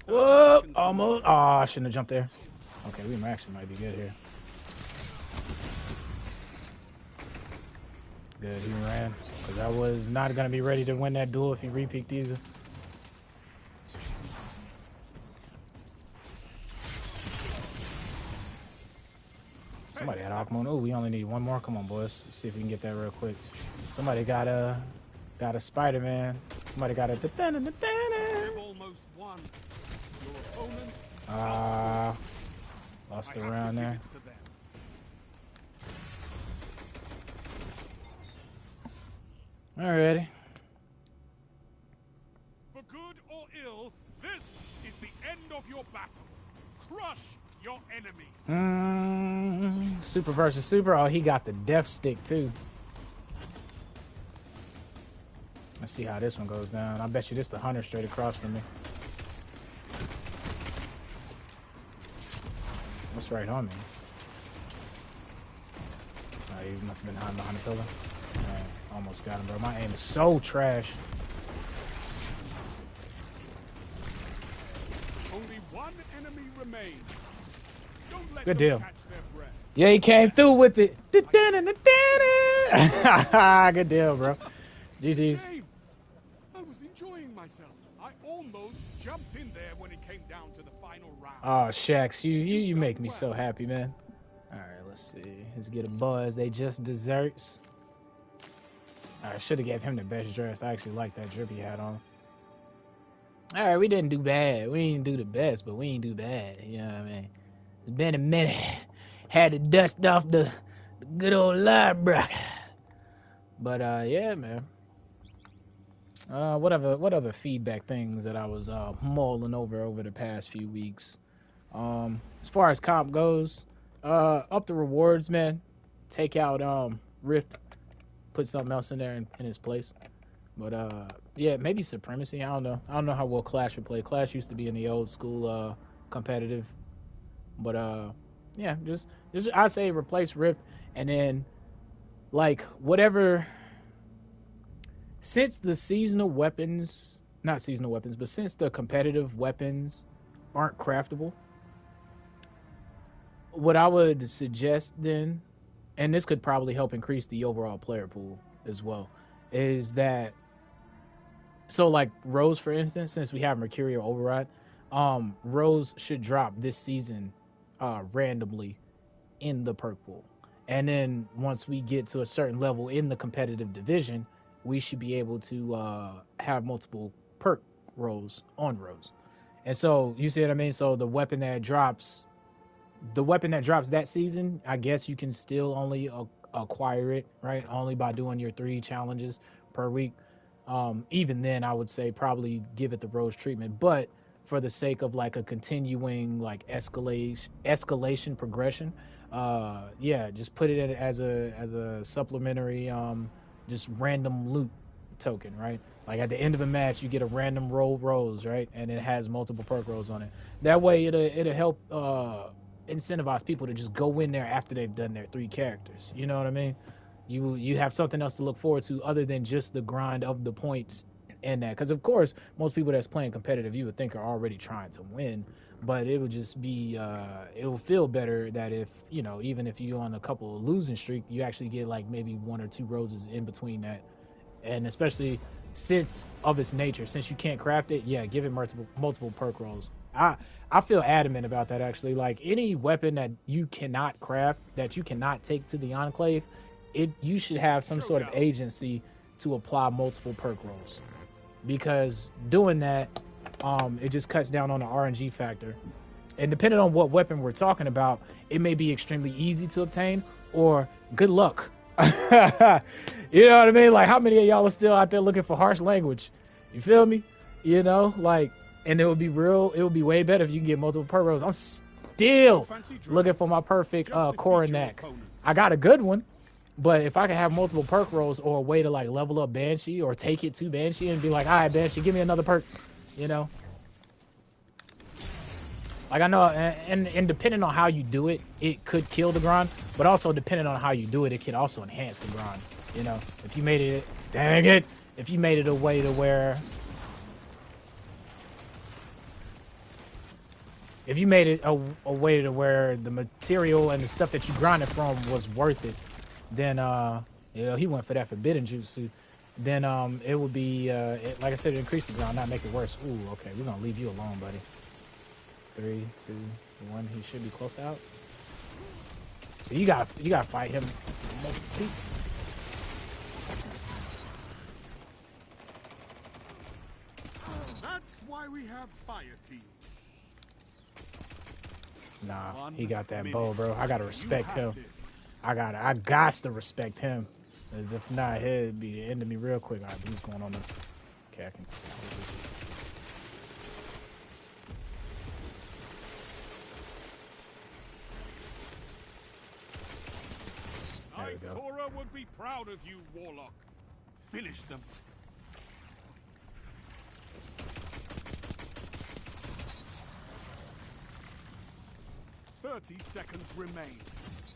Whoa! Almost. Oh, I shouldn't have jumped there. Okay, we actually might be good here. Good, he ran. Because I was not going to be ready to win that duel if he re-peeked either. Somebody had Aquamoon. Oh, we only need one more. Come on, boys. Let's see if we can get that real quick. Somebody got a Spider-Man. Somebody got a... Almost won. Your opponents lost the round there. Alrighty. your battle. Crush your enemy. Super versus super. Oh, he got the death stick too. Let's see how this one goes down. I bet you this the hunter straight across from me. What's right on me? Oh, he must have been hiding behind the pillar. Man, almost got him, bro. My aim is so trash. Only one enemy remains. Don't let Good them deal. catch their breath. Yeah, he came through with it. Good deal, bro. GG's. Shame. I was enjoying myself. I almost jumped in there when it came down to the final round. Oh, Shax, you make me so happy, man. All right, let's see. Let's get a buzz. They just desserts. I should have gave him the best dress. I actually like that drip he had on. All right, we didn't do bad. We didn't do the best, but we didn't do bad. You know what I mean? It's been a minute. Had to dust off the good old library. But yeah, man. What other feedback things that I was mulling over the past few weeks? As far as comp goes, up the rewards, man. Take out Rift, put something else in there in its place. But yeah, maybe Supremacy. I don't know how well Clash would play. Clash used to be in the old school competitive. But yeah, just I'd say replace Rift, and then like whatever. Since the seasonal weapons, not seasonal weapons, but since the competitive weapons aren't craftable, what I would suggest then, and this could probably help increase the overall player pool as well, is that, so like Rose, for instance, since we have Mercurial Override, Rose should drop this season randomly in the perk pool. And then once we get to a certain level in the competitive division, we should be able to have multiple perk rolls on Rose. And so, you see what I mean? So the weapon that drops that season, I guess you can still only acquire it, right? Only by doing your 3 challenges per week. Even then, I would say probably give it the Rose treatment. But for the sake of like a continuing like escalation progression, yeah, just put it as a supplementary just random loot token, right? Like at the end of a match, you get a random rose, right? And it has multiple perk rolls on it. That way, it'll help incentivize people to just go in there after they've done their 3 characters. You know what I mean? You have something else to look forward to other than just the grind of the points and that. Because of course, most people that's playing competitive, you would think are already trying to win. But it would just be, it will feel better that if, you know, even if you're on a couple of losing streak, you actually get like maybe 1 or 2 roses in between that. And especially since of its nature, since you can't craft it, yeah, give it multiple perk rolls. I feel adamant about that actually. Like any weapon that you cannot craft, that you cannot take to the Enclave, you should have some sort of agency to apply multiple perk rolls. Because doing that, it just cuts down on the RNG factor. And depending on what weapon we're talking about, it may be extremely easy to obtain or good luck. You know what I mean? Like how many of y'all are still out there looking for harsh language? You feel me? You know, like, and it would be way better if you can get multiple perk rolls. I'm still looking for my perfect Coronac. I got a good one, but if I could have multiple perk rolls or a way to like level up Banshee or take it to Banshee and be like, all right, Banshee, give me another perk. You know, like I know, and depending on how you do it, it could kill the grind, but also depending on how you do it, it can also enhance the grind. You know, if you made it, dang it, if you made it a way to where, if you made it a way to where the material and the stuff that you grinded from was worth it, then you know, he went for that forbidden jutsu. Then it would be like I said, it increase the ground, not make it worse. Ooh, okay, we're gonna leave you alone, buddy. 3, 2, 1. He should be close out. So you gotta fight him. That's why we have fire teams. Nah, he got that bow, bro. I gotta respect him. I got to respect him. As if not, he'd be the end of me real quick. All right, who's going on there? Okay, I can hold this. go. Cora would be proud of you, Warlock. Finish them. "30 seconds remain.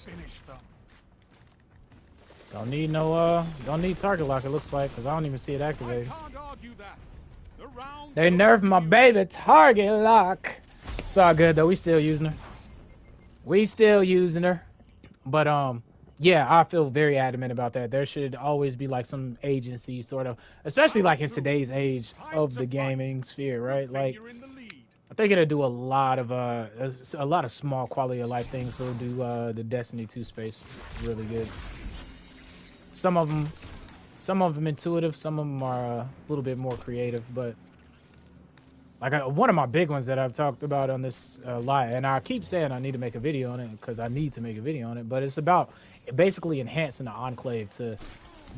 Finish them." Don't need target lock, it looks like, because I don't even see it activated. I can't argue that. The round They nerfed my baby target lock. It's all good though, we still using her. But yeah, I feel very adamant about that. There should always be like some agency sort of, especially like in today's age of the gaming sphere, right? Like I think it'll do a lot of small quality of life things. So do the Destiny2 space really good. Some of them intuitive, some of them are a little bit more creative, but like one of my big ones that I've talked about on this live, and I keep saying I need to make a video on it because I need to make a video on it, but it's about basically enhancing the Enclave to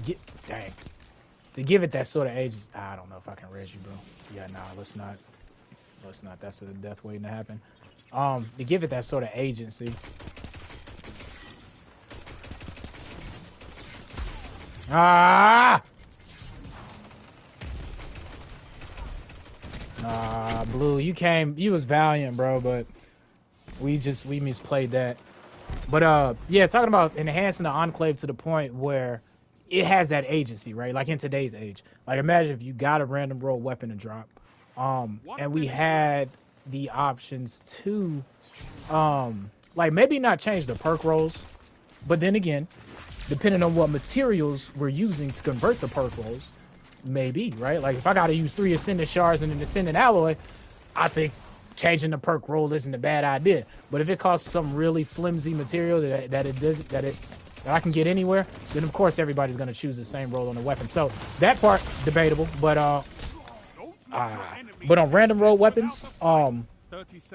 give it that sort of age. I don't know if I can res you, bro. Yeah, nah, let's not. That's a death waiting to happen. To give it that sort of agency. Blue, you was valiant, bro, but we misplayed that. But yeah, talking about enhancing the Enclave to the point where it has that agency, right? Like in today's age. Like imagine if you got a random roll weapon to drop. And we had the options to like maybe not change the perk rolls, but then again, depending on what materials we're using to convert the perk rolls, maybe, right? Like if I gotta use 3 Ascendant Shards and an Ascendant Alloy, I think changing the perk roll isn't a bad idea. But if it costs some really flimsy material that I can get anywhere, then of course everybody's gonna choose the same roll on the weapon. So that part debatable, but on random roll weapons,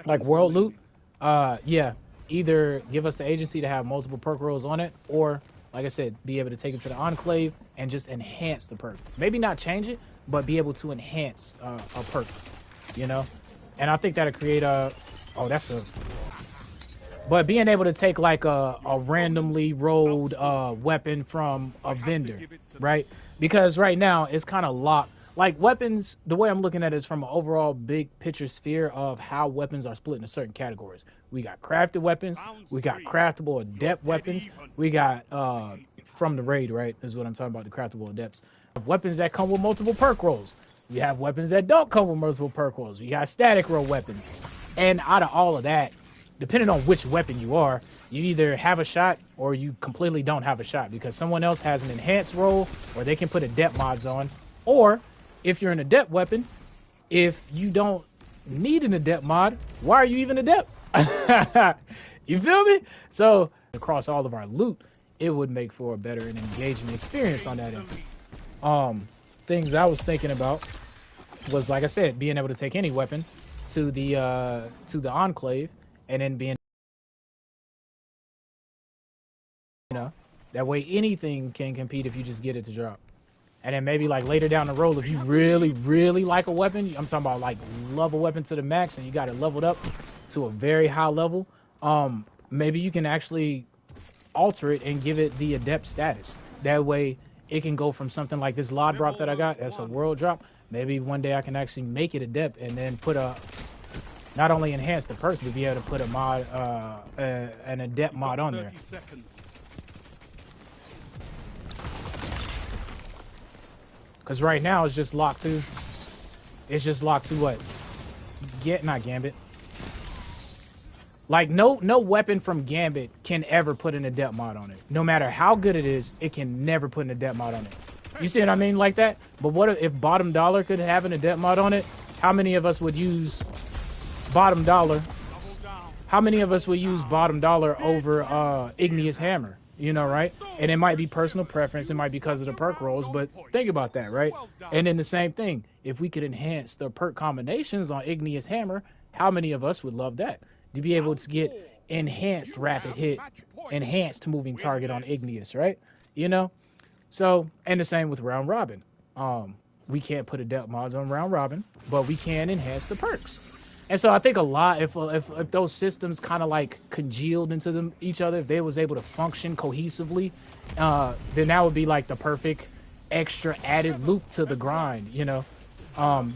like world loot, yeah, either give us the agency to have multiple perk rolls on it, or like I said, be able to take it to the Enclave and just enhance the perk. Maybe not change it, but be able to enhance a perk, you know? And I think that'll create but being able to take like a randomly rolled weapon from a vendor, right? Because right now it's kind of locked. Like weapons, the way I'm looking at it is from an overall big picture sphere of how weapons are split into certain categories. We got crafted weapons, we got craftable adept weapons, we got from the raid, right? Is what I'm talking about, the craftable adepts. Weapons that come with multiple perk rolls. We have weapons that don't come with multiple perk rolls. We got static roll weapons. And out of all of that, depending on which weapon you are, you either have a shot or you completely don't have a shot because someone else has an enhanced roll or they can put adept mods on. Or if you're an adept weapon, if you don't need an adept mod, why are you even adept? You feel me? So across all of our loot, it would make for a better and engaging experience on that end. Things I was thinking about was, like I said, being able to take any weapon to the Enclave and then being, you know, that way anything can compete if you just get it to drop. And then maybe like later down the road, if you really, really like a weapon, I'm talking about like love a weapon to the max and you got it leveled up to a very high level, maybe you can actually alter it and give it the adept status. That way it can go from something like this LOD drop that I got, that's a world drop. Maybe one day I can actually make it adept and then put not only enhance the perks, but be able to put a mod, an adept mod on there. Because right now it's just locked to what? Not Gambit. Like no weapon from Gambit can ever put an adept mod on it. No matter how good it is, it can never put an adept mod on it. You see what I mean? Like that? But what if Bottom Dollar could have an adept mod on it? How many of us would use Bottom Dollar? How many of us would use Bottom Dollar over Igneous Hammer? You know, right? And it might be personal preference, it might be because of the perk rolls, but think about that, right? And then the same thing, if we could enhance the perk combinations on Igneous Hammer, how many of us would love that? To be able to get enhanced rapid hit, enhanced moving target on Igneous, right? You know? So, and the same with Round Robin. We can't put adept mods on Round Robin, but we can enhance the perks. And so I think a lot, if those systems kind of like congealed into each other, if they was able to function cohesively, then that would be like the perfect extra added loop to the grind, you know.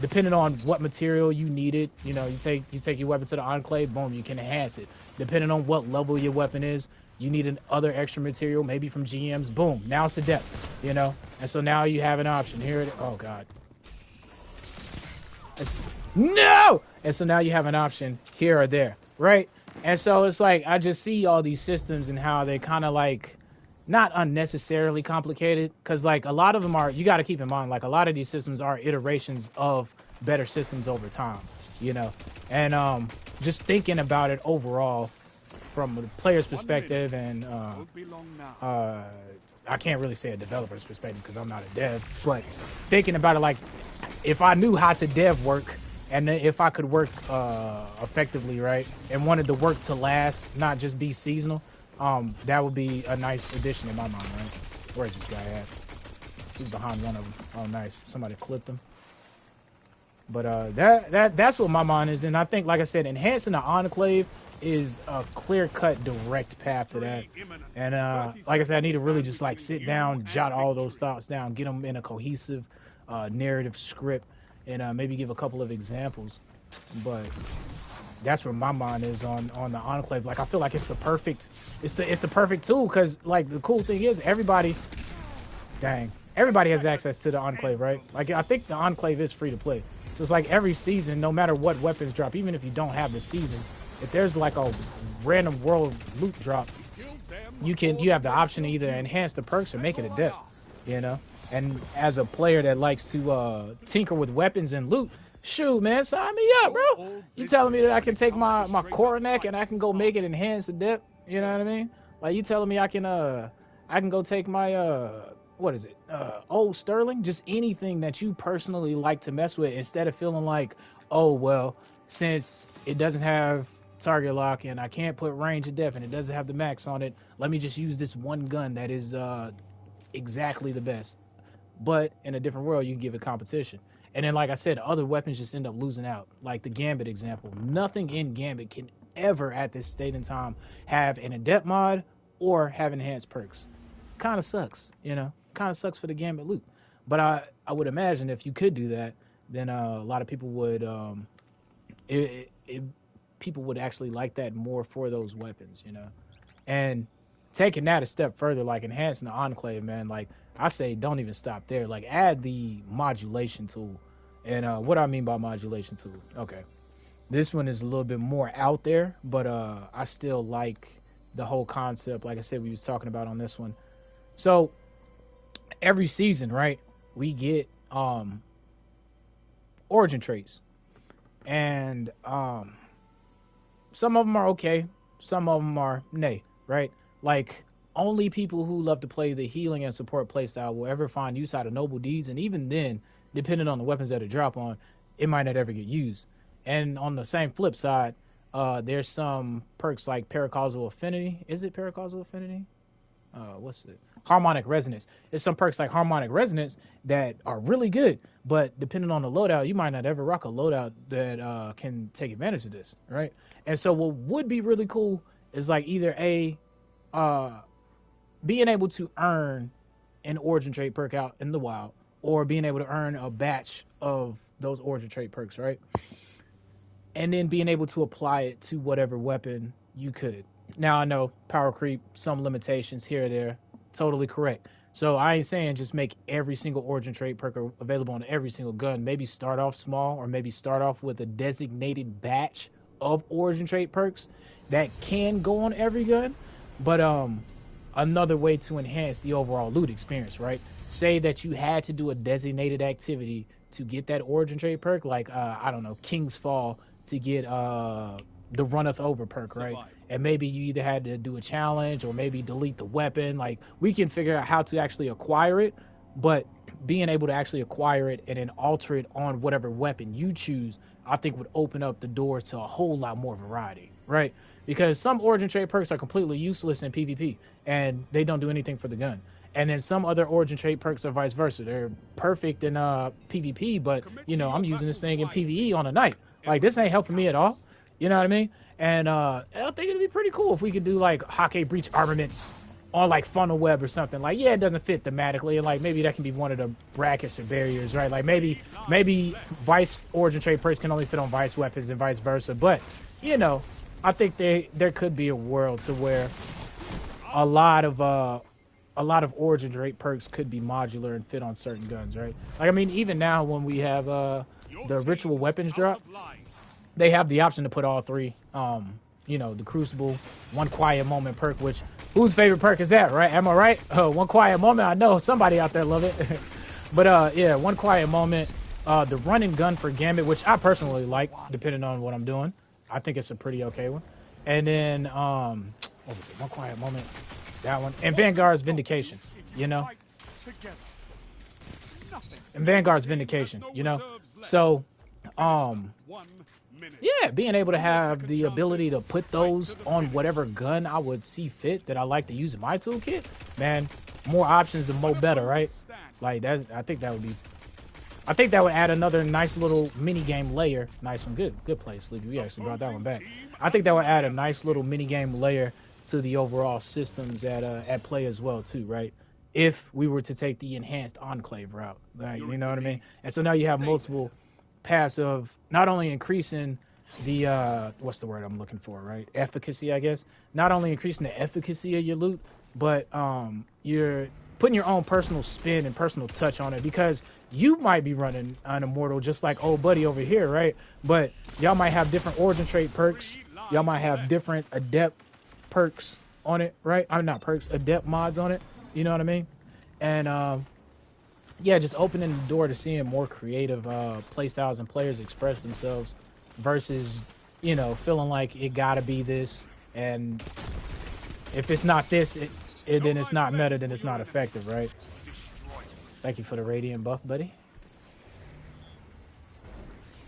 Depending on what material you needed, you know, you take your weapon to the Enclave, boom, you can enhance it. Depending on what level your weapon is, you need other extra material, maybe from GMs, boom, now it's adept, you know. And so now you have an option. Here it is. Oh God. No! And so now you have an option here or there, right? And so it's like, I just see all these systems and how they kind of like, not unnecessarily complicated, because like a lot of them are, you got to keep in mind, like a lot of these systems are iterations of better systems over time, you know. And just thinking about it overall from the player's perspective, and I can't really say a developer's perspective because I'm not a dev, but thinking about it, like if I knew how to dev work, and if I could work effectively, right, and wanted the work to last, not just be seasonal, that would be a nice addition in my mind, right? Where's this guy at? He's behind one of them. Oh, nice. Somebody clipped him. But that's what my mind is, and I think, like I said, enhancing the Enclave is a clear-cut, direct path to that. And like I said, I need to really just like sit down, jot all those thoughts down, get them in a cohesive narrative script, and maybe give a couple of examples. But that's where my mind is on the Enclave. Like, I feel like it's the perfect tool, because like the cool thing is everybody has access to the Enclave, right? Like, I think the Enclave is free to play, so it's like every season, no matter what weapons drop, even if you don't have the season, if there's like a random world loot drop, you have the option to either enhance the perks or make it adept, you know. And as a player that likes to tinker with weapons and loot, shoot, man, sign me up, bro. You telling me that I can take my Coronet and I can go make it enhanced adept? You know what I mean? Like, you telling me I can go take my what is it? Old Sterling? Just anything that you personally like to mess with, instead of feeling like, oh well, since it doesn't have target lock and I can't put range of depth and it doesn't have the max on it, let me just use this one gun that is exactly the best. But in a different world, you can give it competition. And then, like I said, other weapons just end up losing out. Like the Gambit example. Nothing in Gambit can ever, at this state in time, have an adept mod or have enhanced perks. Kind of sucks, you know. Kind of sucks for the Gambit loot. But I would imagine if you could do that, then a lot of people would people would actually like that more for those weapons, you know. And taking that a step further, like enhancing the Enclave, man, like I say, don't even stop there. Like, add the modulation tool. And what I mean by modulation tool, okay, this one is a little bit more out there, but I still like the whole concept, like I said, we was talking about on this one. So every season, right, we get origin traits, and some of them are okay, some of them are nay, right? Like, only people who love to play the healing and support playstyle will ever find use out of noble deeds, and even then, depending on the weapons that it drop on, it might not ever get used. And on the same flip side, there's some perks like Paracausal Affinity. Is it Paracausal Affinity? What's it? Harmonic Resonance. There's some perks like Harmonic Resonance that are really good, but depending on the loadout, you might not ever rock a loadout that can take advantage of this, right? And so what would be really cool is like either being able to earn an origin trait perk out in the wild, or being able to earn a batch of those origin trait perks, right? And then being able to apply it to whatever weapon you could. Now, I know power creep, some limitations here or there, totally correct. So I ain't saying just make every single origin trait perk available on every single gun. Maybe start off small, or maybe start off with a designated batch of origin trait perks that can go on every gun. But another way to enhance the overall loot experience, right? Say that you had to do a designated activity to get that origin trait perk, like I don't know, King's Fall, to get the runneth over perk, right? And maybe you either had to do a challenge or maybe delete the weapon. Like, we can figure out how to actually acquire it, but being able to actually acquire it and then alter it on whatever weapon you choose, I think would open up the doors to a whole lot more variety, right? Because some origin trait perks are completely useless in PvP and they don't do anything for the gun. And then some other origin trait perks are vice versa. They're perfect in PvP, but you know, I'm using this thing in PvE on a knife. Like, this ain't helping me at all. You know what I mean? And I think it'd be pretty cool if we could do like Hake breach armaments on like funnel web or something. Like, yeah, it doesn't fit thematically, and like maybe that can be one of the brackets or barriers, right? Like maybe Vice origin trait perks can only fit on Vice weapons and vice versa. But you know, I think there could be a world to where a lot of origin trait perks could be modular and fit on certain guns, right? Like, I mean, even now when we have the ritual weapons drop, they have the option to put all three. You know, the Crucible, One Quiet Moment perk, which, whose favorite perk is that, right? Am I right? One Quiet Moment, I know somebody out there love it. But yeah, One Quiet Moment, the run and gun for Gambit, which I personally like, depending on what I'm doing. I think it's a pretty okay one. And then, what was it? One Quiet Moment, that one. And Vanguard's Vindication, you know? And Vanguard's Vindication, you know? So, yeah, being able to have the ability to put those on whatever gun I would see fit that I like to use in my toolkit, man, more options and more better, right? Like, I think that would add another nice little mini game layer. Nice one, good play, Sleepy. We actually brought that one back. I think that would add a nice little mini game layer to the overall systems at play as well too, right? If we were to take the enhanced enclave route, right? You know what I mean? And so now you have multiple paths of not only increasing the what's the word I'm looking for, right? Efficacy, I guess. Not only increasing the efficacy of your loot, but you're putting your own personal spin and personal touch on it, because you might be running an immortal just like old buddy over here, right? But y'all might have different origin trait perks. Y'all might have different adept perks on it, right? I'm not perks, adept mods on it. You know what I mean? And yeah, just opening the door to seeing more creative playstyles and players express themselves versus, you know, feeling like it gotta be this, and if it's not this, then it's not meta, then it's not effective, right? Thank you for the radiant buff, buddy.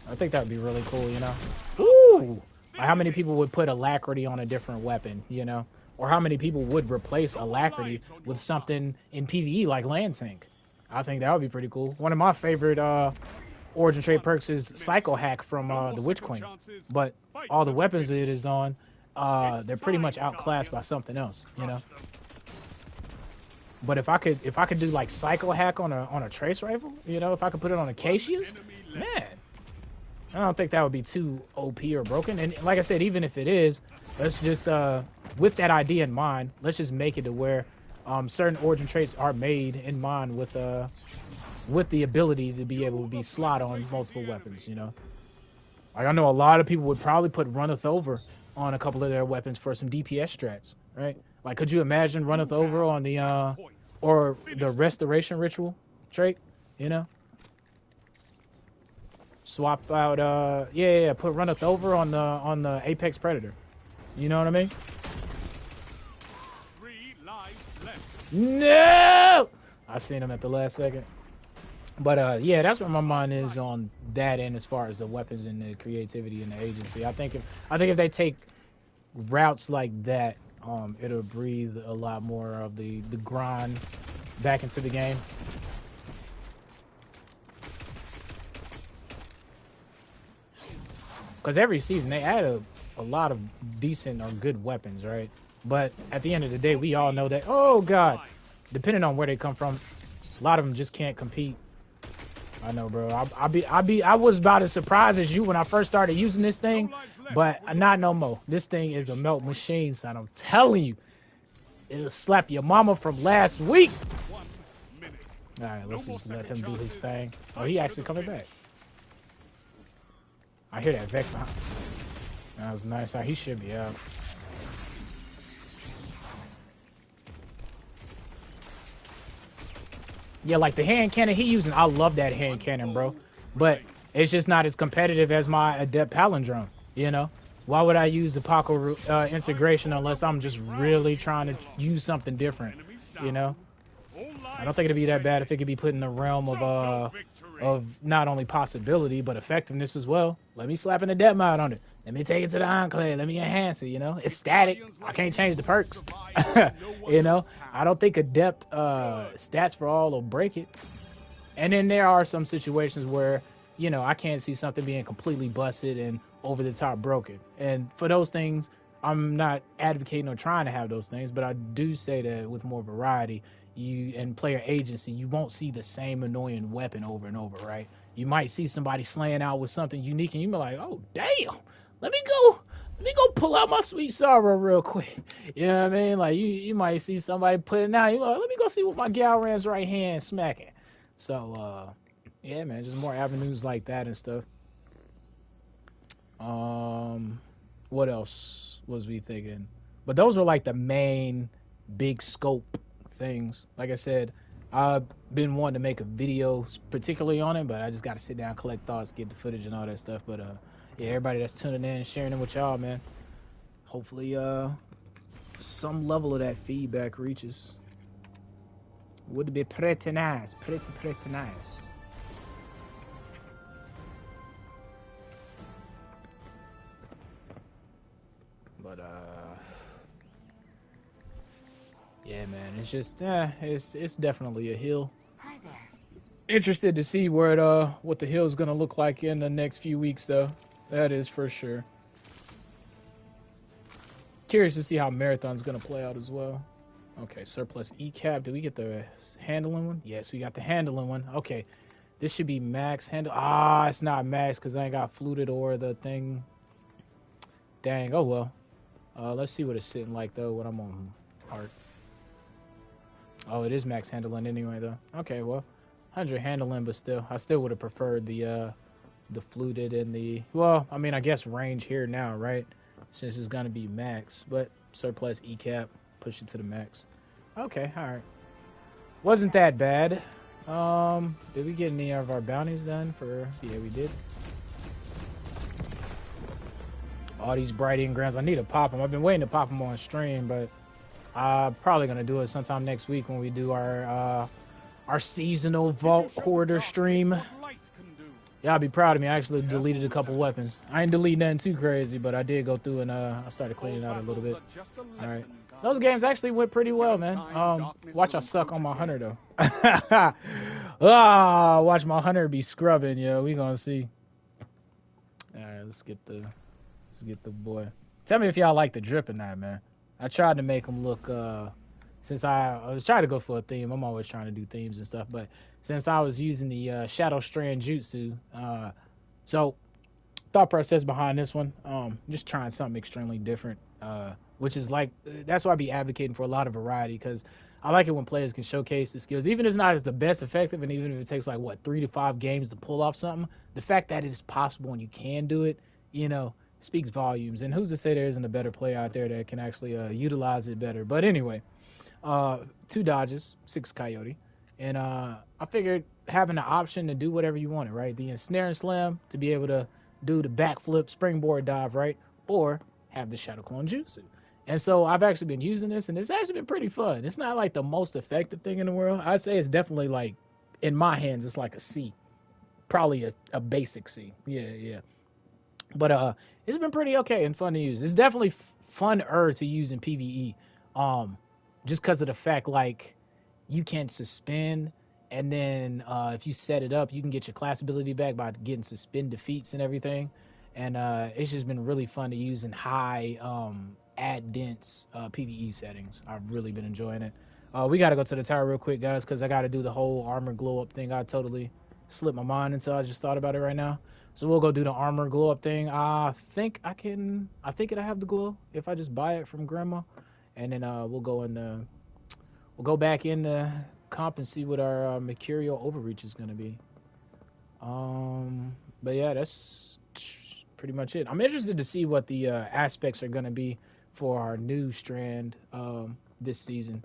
I think that would be really cool, you know? Ooh! Like, how many people would put alacrity on a different weapon, you know? Or how many people would replace alacrity with something in PvE like land tank? I think that would be pretty cool. One of my favorite origin trait perks is Psycho Hack from the Witch Queen. But all the weapons it is on, they're pretty much outclassed by something else, you know? But if I could do like Psycho Hack on a trace rifle, you know, if I could put it on Acacias, man, I don't think that would be too OP or broken. And like I said, even if it is, let's just with that idea in mind, let's just make it to where certain origin traits are made in mind with the ability to be able to be slot on multiple weapons, you know. Like, I know a lot of people would probably put Runneth Over on a couple of their weapons for some DPS strats, right? Like, could you imagine Runneth Over on the or the Restoration Ritual trait, you know? Swap out put Runneth Over on the Apex Predator. You know what I mean? 3 lives left. No! I seen him at the last second. But yeah, that's where my mind is on that end as far as the weapons and the creativity and the agency. I think if they take routes like that, it'll breathe a lot more of the grind back into the game. Because every season they add a lot of decent or good weapons, right? But at the end of the day, we all know that, oh God, depending on where they come from, a lot of them just can't compete. I know, bro. I was about as surprised as you when I first started using this thing, but not no more. This thing is a melt machine, son. I'm telling you, it'll slap your mama from last week. All right, let's just let him do his thing. Oh, he actually coming back. I hear that Vex behind. That was nice. He should be out. Yeah, like the hand cannon he using, I love that hand cannon, bro. But it's just not as competitive as my Adept Palindrome, you know? Why would I use the Paco integration unless I'm just really trying to use something different, you know? I don't think it'd be that bad if it could be put in the realm of not only possibility, but effectiveness as well. Let me slap an Adept mod on it. Let me take it to the Enclave. Let me enhance it, you know? It's static. I can't change the perks. You know? I don't think Adept stats for all will break it. And then there are some situations where you know, I can't see something being completely busted and over the top broken. And for those things, I'm not advocating or trying to have those things, but I do say that with more variety, you and player agency, you won't see the same annoying weapon over and over, right? You might see somebody slaying out with something unique, and you be like, "Oh, damn! Let me go pull out my sweet sorrow real quick." You know what I mean? Like you might see somebody putting out, you like, "Let me go see what my Galran's right hand smacking." So, yeah, man, just more avenues like that and stuff. What else was we thinking? But those were like the main big scope things. Like I said, I've been wanting to make a video particularly on it, but I just got to sit down, collect thoughts, get the footage and all that stuff. But yeah, everybody that's tuning in, sharing it with y'all, man. Hopefully, some level of that feedback reaches. Would be pretty nice, pretty nice. But yeah, man, it's just it's definitely a hill. Hi there. Interested to see where it what the hill's gonna look like in the next few weeks, though. That is for sure. Curious to see how Marathon's gonna play out as well. Okay, surplus E-cap. Did we get the handling one? Yes, we got the handling one. Okay, this should be max handle. Ah, it's not max because I ain't got fluted or the thing. Dang. Oh well. Let's see what it's sitting like though when I'm on hard. Oh, it is max handling anyway though. Okay, well, 100 handling, but still, I still would have preferred the fluted and the, well, I mean, I guess range here now, right? Since it's gonna be max, but surplus E-cap, push it to the max. Okay, all right. Wasn't that bad. Did we get any of our bounties done for? Yeah, we did. All these bright engrams, I need to pop them. I've been waiting to pop them on stream, but I'm probably gonna do it sometime next week when we do our seasonal vault hoarder stream. Y'all be proud of me. I actually deleted a couple weapons. I ain't deleting nothing too crazy, but I did go through and I started cleaning out a little bit. All right, those games actually went pretty well, man. Watch I suck on my hunter though. Watch my hunter be scrubbing, yo. We gonna see. All right, let's get the boy. Tell me if y'all like the drip or not, man. I tried to make them look. Since I was trying to go for a theme, I'm always trying to do themes and stuff. But since I was using the Shadow Strand Jutsu, so thought process behind this one, just trying something extremely different, which is like, that's why I be advocating for a lot of variety, because I like it when players can showcase the skills, even if it's not as the best effective, and even if it takes like, what, 3 to 5 games to pull off something, the fact that it is possible and you can do it, you know, speaks volumes. And who's to say there isn't a better player out there that can actually utilize it better. But anyway, 2 dodges, 6 coyote, and I figured having the option to do whatever you wanted, right? The ensnare and slam to be able to do the backflip springboard dive, right? Or have the shadow clone jutsu. And so I've actually been using this, and it's actually been pretty fun. It's not like the most effective thing in the world. I'd say it's definitely, like, in my hands, it's like a C, probably a basic C. Yeah. But it's been pretty okay and fun to use. It's definitely funner to use in PvE. Just because of the fact, like, you can suspend, and then if you set it up, you can get your class ability back by getting suspend defeats and everything. And it's just been really fun to use in high ad dense PvE settings. I've really been enjoying it. We got to go to the tower real quick, guys, because I got to do the whole armor glow up thing. I totally slipped my mind until I just thought about it right now. So we'll go do the armor glow up thing. I think I have the glow if I just buy it from grandma. And then we'll go back in the comp and see what our mercurial overreach is going to be. But yeah, that's pretty much it. I'm interested to see what the aspects are going to be for our new strand this season.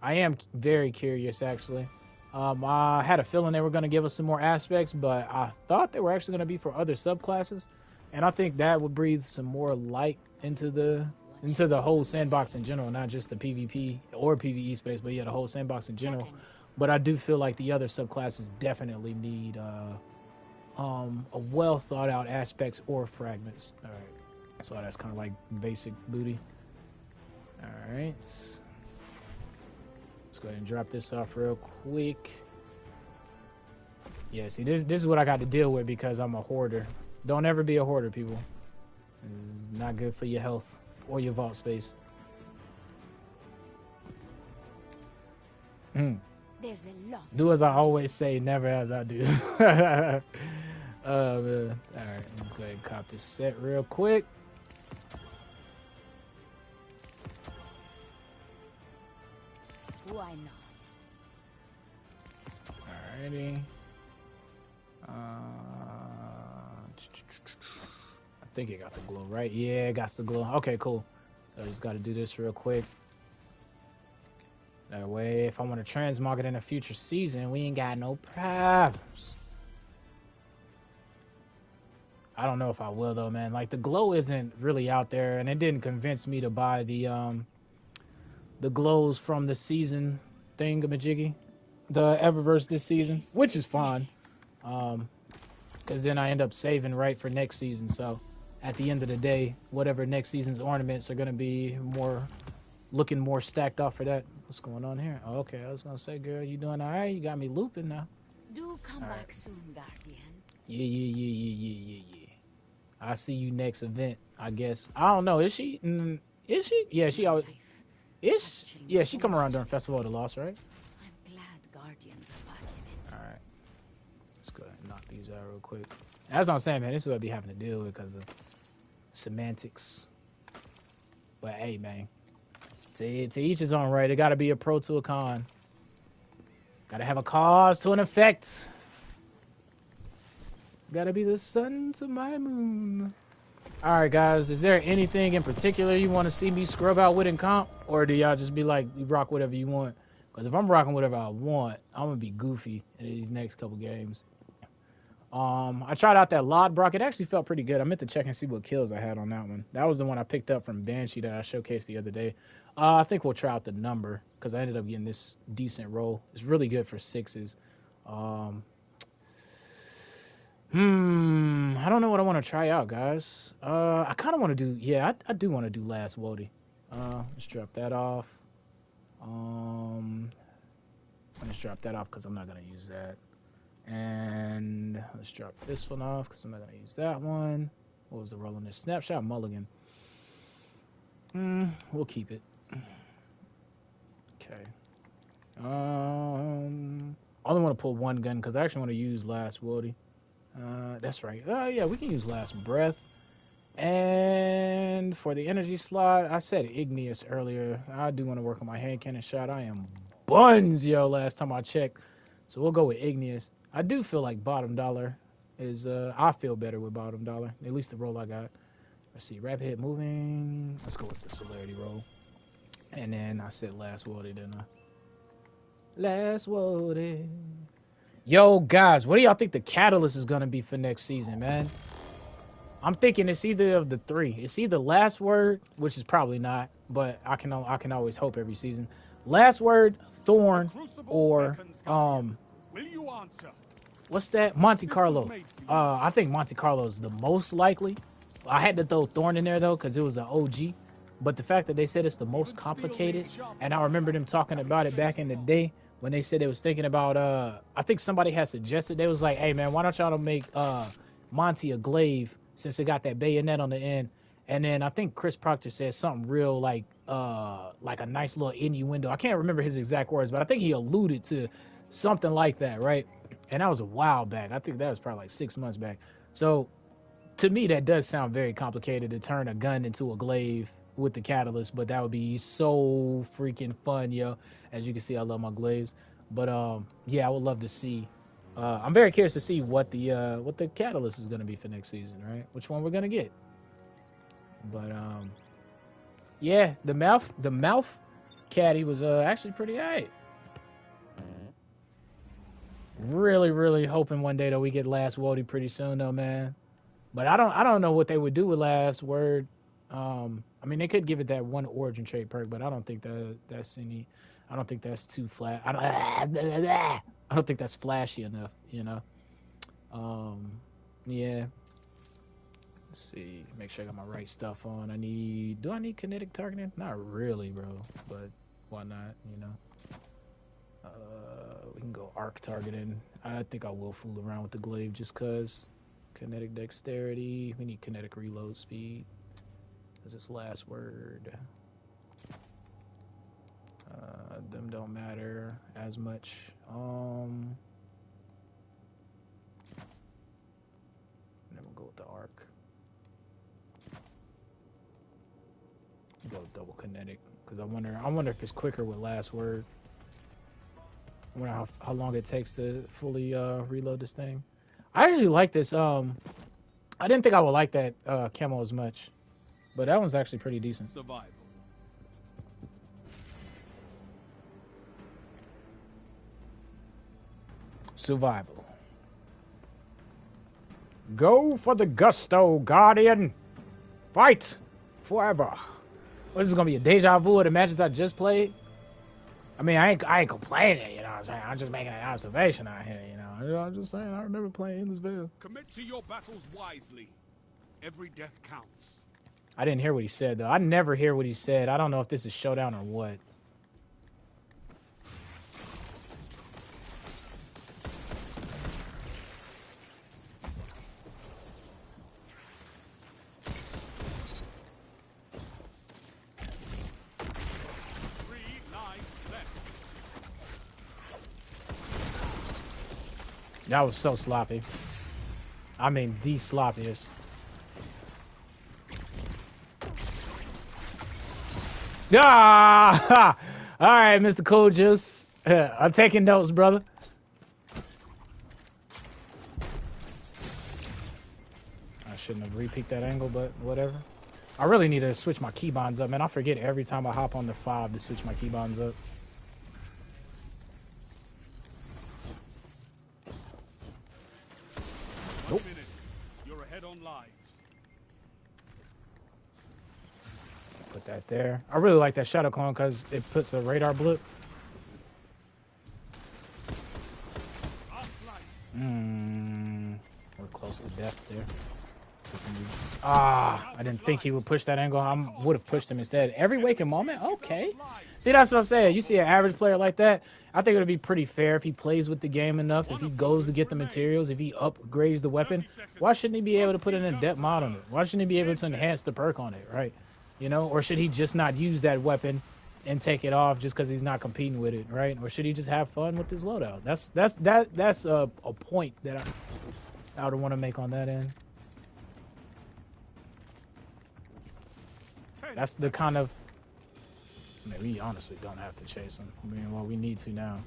I am very curious, actually. I had a feeling they were going to give us some more aspects, but I thought they were actually going to be for other subclasses. And I think that would breathe some more light into the whole sandbox in general, not just the PvP or PvE space, but yeah, the whole sandbox in general. But I do feel like the other subclasses definitely need a well thought out aspects or fragments. All right, so that's kind of like basic booty. All right, let's go ahead and drop this off real quick. Yeah, see, this is what I got to deal with because I'm a hoarder. Don't ever be a hoarder, people. It's not good for your health or your vault space. There's a lot. Do as I always say, never as I do. Man. All right, let's go ahead and cop this set real quick. Why not? Alrighty. I think it got the glow, right? Yeah, it got the glow. Okay, cool. So I just got to do this real quick. That way, if I want to transmog it in a future season, we ain't got no problems. I don't know if I will though, man. Like the glow isn't really out there, and it didn't convince me to buy the glows from the season thingamajiggy, the Eververse this season, which is fine. Because then I end up saving right for next season. So at the end of the day, whatever next season's ornaments are gonna be looking more stacked up for that. What's going on here? Oh, okay, I was gonna say, girl, you doing all right? You got me looping now. Do come back soon, Guardian. Yeah. I see you next event, I guess. I don't know. Is she? Is she? Yeah, she always. Is? Yeah, she come around during Festival of the Lost, right? I'm glad Guardians are back in it. All right. Let's go ahead and knock these out real quick. As I'm saying, man, this is what I be having to deal with because of semantics. But hey, man, to each his own, right? It got to be a pro to a con. Got to have a cause to an effect. Got to be the sun to my moon. All right, guys. Is there anything in particular you want to see me scrub out with in comp, or do y'all just be like, you rock whatever you want? Because if I'm rocking whatever I want, I'm gonna be goofy in these next couple games. I tried out that Lod Brock. It actually felt pretty good. I meant to check and see what kills I had on that one. That was the one I picked up from Banshee that I showcased the other day. I think we'll try out the number because I ended up getting this decent roll. It's really good for sixes. I don't know what I want to try out, guys. I kind of want to do, yeah, I do want to do Last Wody. Let's drop that off. Let's drop that off because I'm not going to use that. And let's drop this one off because I'm not going to use that one. What was the roll on this? Snapshot Mulligan. We'll keep it. Okay. I only want to pull one gun because I actually want to use Last Wody. That's right. Yeah, we can use Last Breath. And for the energy slot, I said Igneous earlier. I do want to work on my hand cannon shot. I am buns, yo, last time I checked. So we'll go with Igneous. I do feel like bottom dollar is, I feel better with bottom dollar. At least the roll I got. Let's see, rapid hit moving. Let's go with the celerity roll. And then I said Last Wody, didn't I? Last Wody. Yo, guys, what do y'all think the catalyst is going to be for next season, man? I'm thinking it's either of the three. It's either Last Word, which is probably not, but I can always hope every season. Last Word, Thorn, or Will you answer? What's that? Monte Carlo. I think Monte Carlo is the most likely. I had to throw Thorn in there though because it was an OG. But the fact that they said it's the most complicated, and I remember them talking about it back in the day when they said they was thinking about I think somebody had suggested, they was like, hey man, why don't y'all make Monty a glaive since it got that bayonet on the end. And then I think Chris Proctor said something real like a nice little innuendo. I can't remember his exact words, but I think he alluded to something like that, right? And that was a while back. I think that was probably like 6 months back. So to me, that does sound very complicated to turn a gun into a glaive with the catalyst, but that would be so freaking fun, yo. As you can see, I love my glaives. But yeah, I would love to see. I'm very curious to see what the catalyst is going to be for next season, right? Which one we're going to get. But yeah, the mouth caddy was actually pretty alright. Really hoping one day that we get Last Wody pretty soon though, man. But I don't know what they would do with Last Word. I mean, they could give it that one origin trait perk, but I don't think that's any. I don't think that's too flat. I don't think that's flashy enough, you know. Yeah. Let's see. Make sure I got my right stuff on. Do I need kinetic targeting? Not really, bro. But why not? You know. We can go arc targeting. I think I will fool around with the glaive just cause. Kinetic dexterity. We need kinetic reload speed. Is this last word? Them don't matter as much. And then we'll go with the arc. Go with double kinetic because I wonder if it's quicker with last word. I wonder how long it takes to fully reload this thing. I actually like this. I didn't think I would like that camo as much, but that one's actually pretty decent. Survival. Survival. Go for the gusto, Guardian. Fight forever. This is gonna be a deja vu of the matches I just played. I mean, I ain't complaining, you know what I'm saying? I'm just making an observation out here, you know. I'm just saying, I remember playing Endlessville. Commit to your battles wisely. Every death counts. I didn't hear what he said, though. I never hear what he said. I don't know if this is Showdown or what. That was so sloppy. I mean, the sloppiest. Ah! All right, Mr. Cool Juice. I'm taking notes, brother. I shouldn't have repeat that angle, but whatever. I really need to switch my keybinds up, man. I forget every time I hop on the 5 to switch my keybinds up. Nope. You're ahead on lives. Put that there. I really like that shadow clone because it puts a radar blip. We're close to death there. Ah, I didn't think he would push that angle. I would have pushed him instead. Every waking moment? Okay. See, that's what I'm saying. You see an average player like that, I think it would be pretty fair if he plays with the game enough, if he goes to get the materials, if he upgrades the weapon. Why shouldn't he be able to put an in-depth mod on it? Why shouldn't he be able to enhance the perk on it, right? You know, or should he just not use that weapon and take it off just because he's not competing with it, right? Or should he just have fun with his loadout? That's a point that I would want to make on that end. That's the kind of... I mean, we honestly don't have to chase him. I mean, well, we need to now.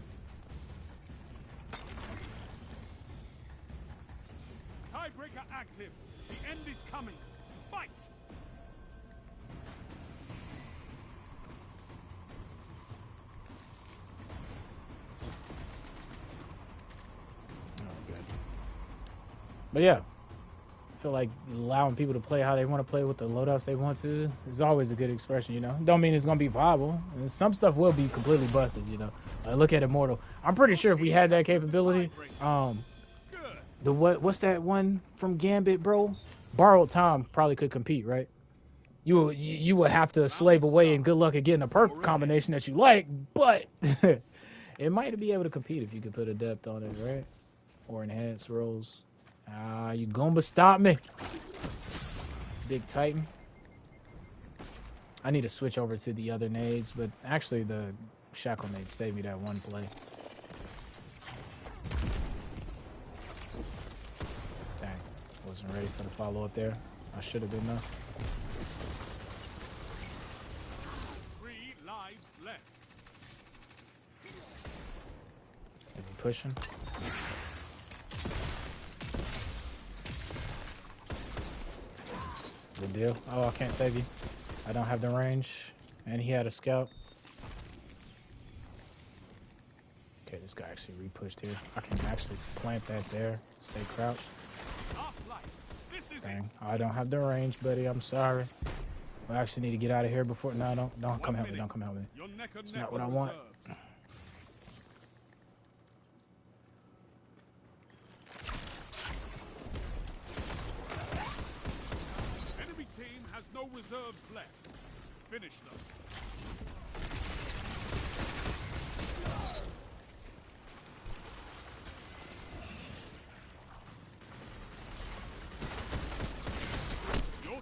Tiebreaker active. The end is coming. Fight! Oh, good. But yeah. Feel like allowing people to play how they want to play with the loadouts they want to is always a good expression, you know. Don't mean it's gonna be viable. And some stuff will be completely busted, you know. Look at Immortal. I'm pretty sure if we had that capability, what's that one from Gambit, bro? Borrowed Time probably could compete, right? You would have to slave away and good luck at getting a perk combination that you like, but it might be able to compete if you could put a depth on it, right? Or enhance rolls. You gonna stop me, Big Titan. I need to switch over to the other nades, but actually the shackle nades saved me that one play. Dang, wasn't ready for the follow up there. I should have been though. 3 lives left. Is he pushing? Good deal. Oh, I can't save you. I don't have the range. And he had a scout. Okay, this guy actually re-pushed here. I can actually plant that there. Stay crouched. Dang. I don't have the range, buddy. I'm sorry. I actually need to get out of here before... No, don't come help me. Don't come help me. It's not what I want. No reserves left. Finish them.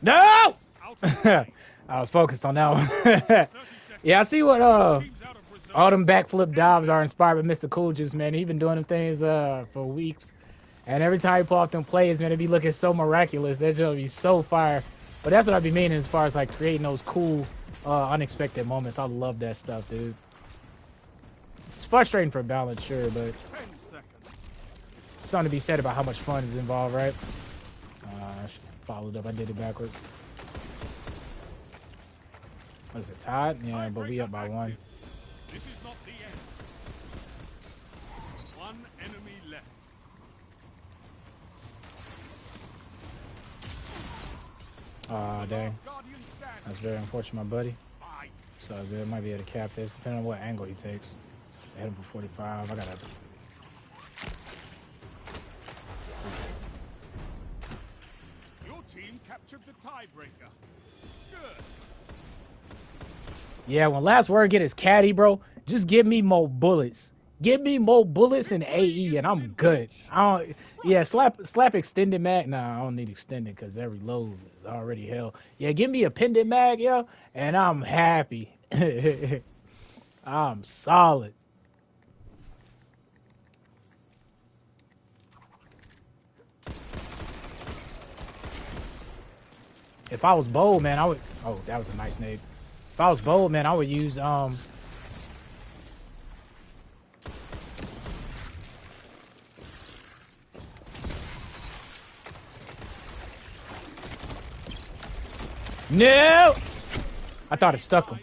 No! I was focused on that one. Yeah, I see what all them backflip dives are inspired by Mr. Cool Juice, man. He been doing them things for weeks. And every time he pull off them plays, man, it be looking so miraculous. That should be so fire. But that's what I be meaning as far as like creating those cool, unexpected moments. I love that stuff, dude. It's frustrating for balance, sure, but something to be said about how much fun is involved, right? I followed up. I did it backwards. What is it, tied? Yeah, but we up by 1. This is not the end. One enemy left. Aw, dang. That's very unfortunate, my buddy. So good. Might be able to cap this, depending on what angle he takes. I hit him for 45. I gotta... Your team captured the tiebreaker. Good. Yeah, when last word get his caddy, bro, just give me more bullets. Give me more bullets and AE, and I'm good. I don't... Yeah, slap extended mag. Nah, I don't need extended because every load is already hell. Yeah, give me a pendant mag, yo, and I'm happy. I'm solid. If I was bold, man, I would... Oh, that was a nice nade. If I was bold, man, I would use No! I thought it stuck him.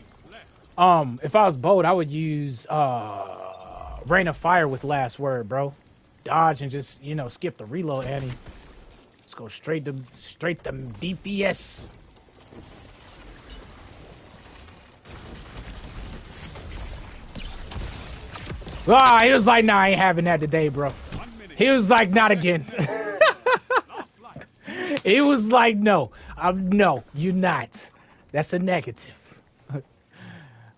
If I was bold, I would use Rain of Fire with last word, bro. Dodge and just, you know, skip the reload, Annie. Let's go straight to DPS. Ah, he was like, nah, I ain't having that today, bro. He was like, not again. He was like, no, no, you're not. That's a negative.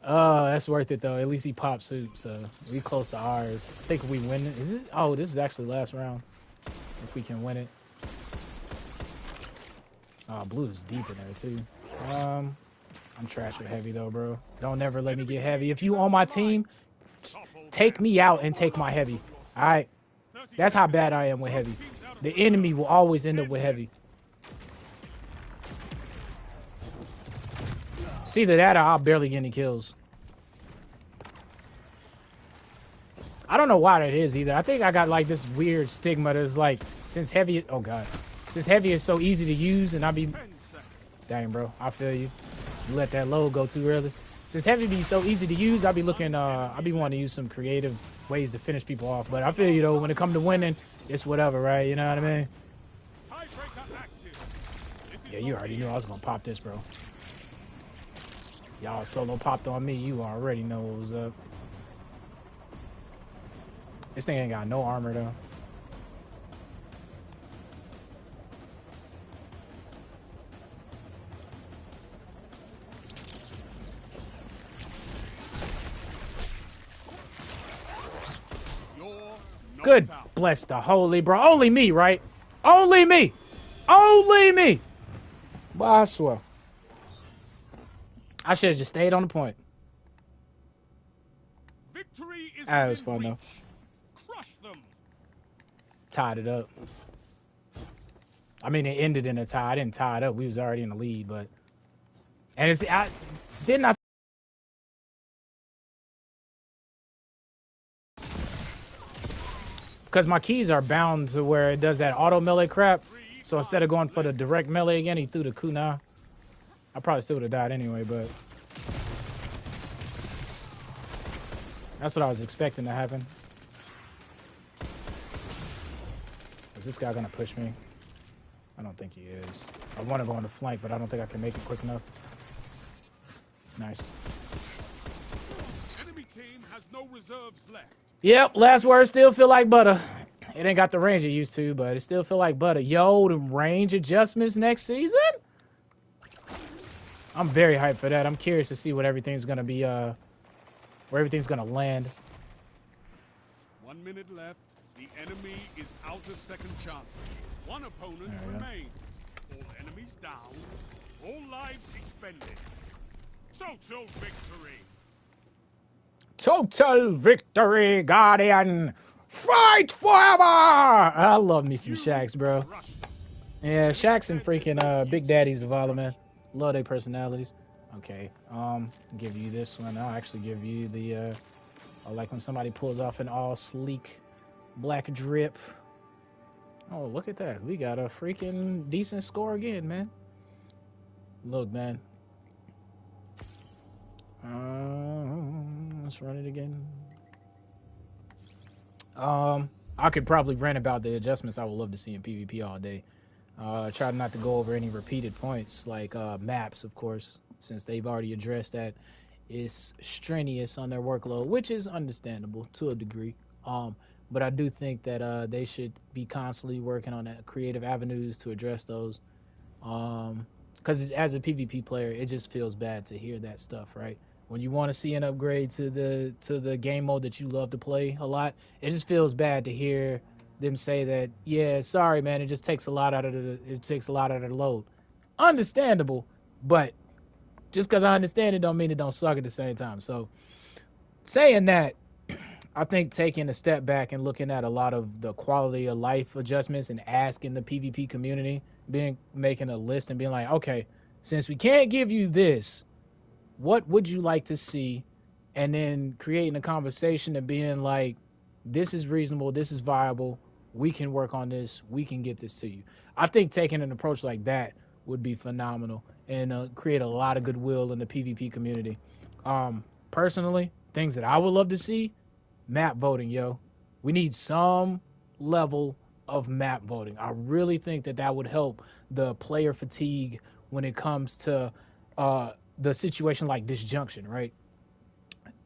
That's worth it though. At least he popped soup, so we close to ours. I think we win it. Is this? Oh, this is actually last round. If we can win it. Blue is deep in there too. I'm trash with heavy though, bro. Don't ever let me get heavy. If you on my team, take me out and take my heavy. All right. That's how bad I am with heavy. The enemy will always end up with heavy. It's either that or I'll barely get any kills. I don't know why that is either. I think I got like this weird stigma that's like, since heavy, oh god, since heavy is so easy to use and I be, dang bro, I feel you. You let that load go too early. Since heavy be so easy to use, I be looking, I be wanting to use some creative ways to finish people off. But I feel you though, when it comes to winning, it's whatever, right? You know what I mean? Yeah, you already knew I was gonna pop this, bro. Y'all solo popped on me, you already know what was up. This thing ain't got no armor though. Good bless the holy, bro. Only me, right? Only me. Only me. Boy, I swear. I should have just stayed on the point. Victory is it was fun though. Crush them. Tied it up. I mean, it ended in a tie. I didn't tie it up. We was already in the lead, but and it's didn't I. Because my keys are bound to where it does that auto melee crap. So instead of going for the direct melee again, he threw the kunai. I probably still would have died anyway, but that's what I was expecting to happen. Is this guy gonna push me? I don't think he is. I want to go on the flank, but I don't think I can make it quick enough. Nice. Enemy team has no reserves left. Yep, last word still feel like butter. It ain't got the range it used to, but it still feel like butter. Yo, the range adjustments next season? I'm very hyped for that. I'm curious to see what everything's gonna be, where everything's gonna land. 1 minute left. The enemy is out of second chances. One opponent remains. All enemy enemies down, all lives expended. Total victory! Total victory, Guardian! Fight forever! I love me some Shaqs, bro. Yeah, Shaqs and freaking Big Daddies of all, man. Love their personalities. Okay, give you this one. I'll actually give you the, I like when somebody pulls off an all sleek black drip. Oh, look at that. We got a freaking decent score again, man. Look, man. Let's run it again. I could probably rant about the adjustments I would love to see in PvP all day. Try not to go over any repeated points, like maps, of course, since they've already addressed that it's strenuous on their workload, which is understandable to a degree. But I do think that they should be constantly working on creative avenues to address those. Because as a PvP player, it just feels bad to hear that stuff, right? When you want to see an upgrade to the game mode that you love to play a lot, it just feels bad to hear them say that, yeah, sorry, man, it just takes a lot out of the load. Understandable, but just because I understand it don't mean it don't suck at the same time. So saying that, I think taking a step back and looking at a lot of the quality of life adjustments and asking the PvP community, making a list and being like, okay, since we can't give you this, what would you like to see? And then creating a conversation and being like, this is reasonable, this is viable, we can work on this, we can get this to you. I think taking an approach like that would be phenomenal and create a lot of goodwill in the PvP community. Personally, things that I would love to see, map voting, yo. We need some level of map voting. I really think that would help the player fatigue when it comes to the situation like Disjunction, right?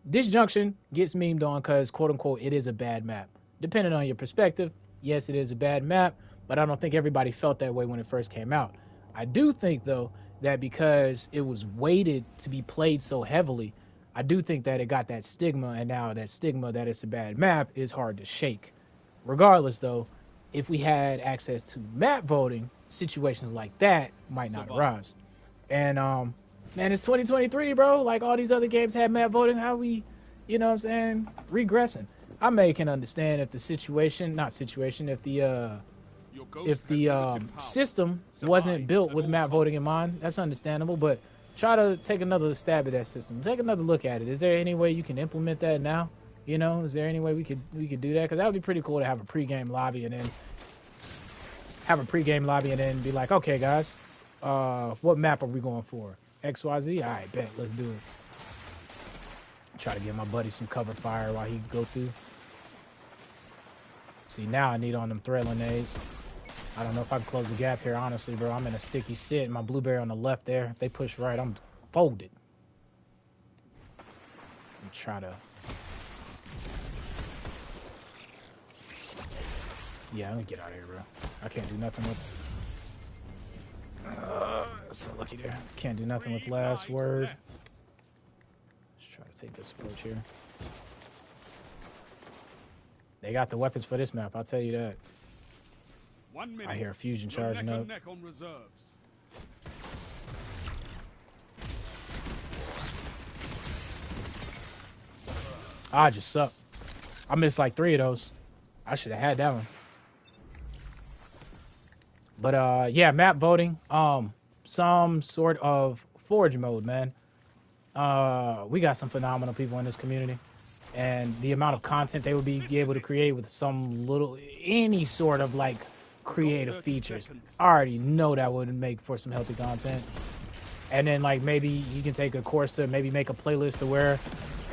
Disjunction gets memed on because, quote unquote, it is a bad map. Depending on your perspective, yes, it is a bad map, but I don't think everybody felt that way when it first came out. I do think, though, that because it was weighted to be played so heavily, I do think that it got that stigma, and now that stigma that it's a bad map is hard to shake. Regardless, though, if we had access to map voting, situations like that might not arise. And, man, it's 2023, bro. Like, all these other games had map voting. How we, you know what I'm saying, regressing. I can understand if the system wasn't built with map voting in mind. That's understandable, but try to take another stab at that system. Take another look at it. Is there any way you can implement that now? You know, is there any way we could do that? Because that would be pretty cool to have a pregame lobby and then be like, okay, guys, what map are we going for? XYZ? All right, bet. Let's do it. Try to give my buddy some cover fire while he go through. See, now I need on them thread grenades. I don't know if I can close the gap here, honestly, bro. I'm in a sticky sit. My blueberry on the left there. If they push right, I'm folded. I'm try to... Yeah, let me get out of here, bro. I can't do nothing with... so lucky there. Can't do nothing with last word. Let's try to take this approach here. They got the weapons for this map, I'll tell you that. 1 minute. I hear a fusion charging up. Neck on reserves. I just suck. I missed like 3 of those. I should have had that one. But yeah, map voting. Some sort of forge mode, man. We got some phenomenal people in this community. And the amount of content they would be able to create with any sort of like creative features. I already know that would make for some healthy content. And then like maybe you can take a course to maybe make a playlist to where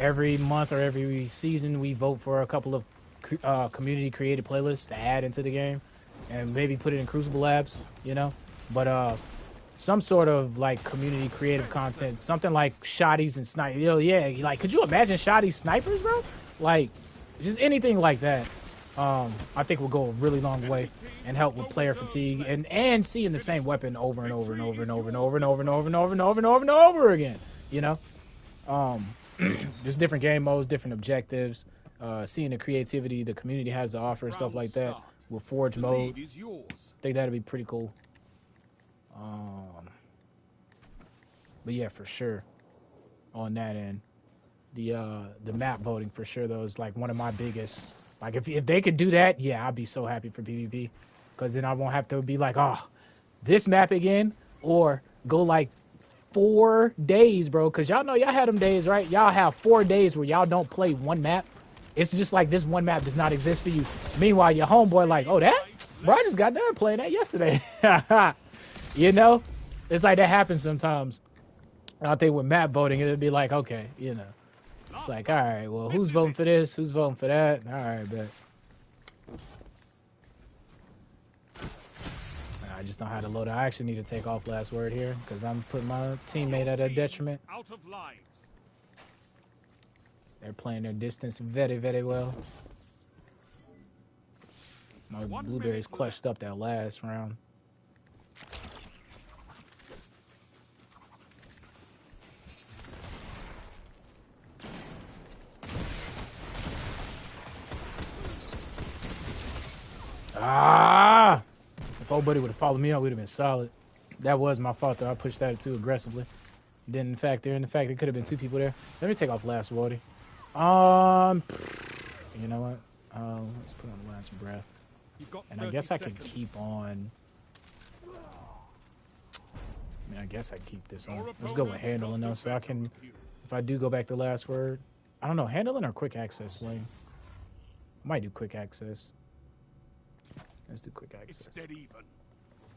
every month or every season we vote for a couple of community created playlists to add into the game and maybe put it in Crucible Labs, you know. But some sort of like community creative content, something like shotties and snipers. Yo, yeah, like could you imagine shotties snipers, bro? Like just anything like that. I think will go a really long way and help with player fatigue and seeing the same weapon over and over and over and over and over and over and over and over and over and over and over again. You know, just different game modes, different objectives. Seeing the creativity the community has to offer and stuff like that with Forge mode. I think that'd be pretty cool. But yeah, for sure. On that end, the map voting for sure though is like one of my biggest. Like if they could do that, yeah, I'd be so happy for PvP, because then I won't have to be like, oh, this map again, or go like 4 days, bro. Because y'all know y'all had them days, right? Y'all have 4 days where y'all don't play one map. It's just like this one map does not exist for you. Meanwhile, your homeboy like, oh, that? Bro, I just got done playing that yesterday. You know? It's like that happens sometimes. I think with map voting, it'd be like, okay, you know. It's like, all right, well, who's voting for this? Who's voting for that? All right, bet. I just don't know how to load it. I actually need to take off last word here because I'm putting my teammate at a detriment. Out of lives. They're playing their distance very, very well. My blueberries clutched up that last round. Ah! If old buddy would have followed me up, we'd have been solid. That was my fault, though. I pushed that too aggressively. Didn't factor in the fact there could have been 2 people there. Let me take off last water. You know what? Let's put on the last breath. And I guess I could keep on. I mean, I guess I keep this on. Let's go with handling though, so I can, if I do go back to last word, I don't know, handling or quick access sling. I might do quick access. Let's do quick access. It's dead even.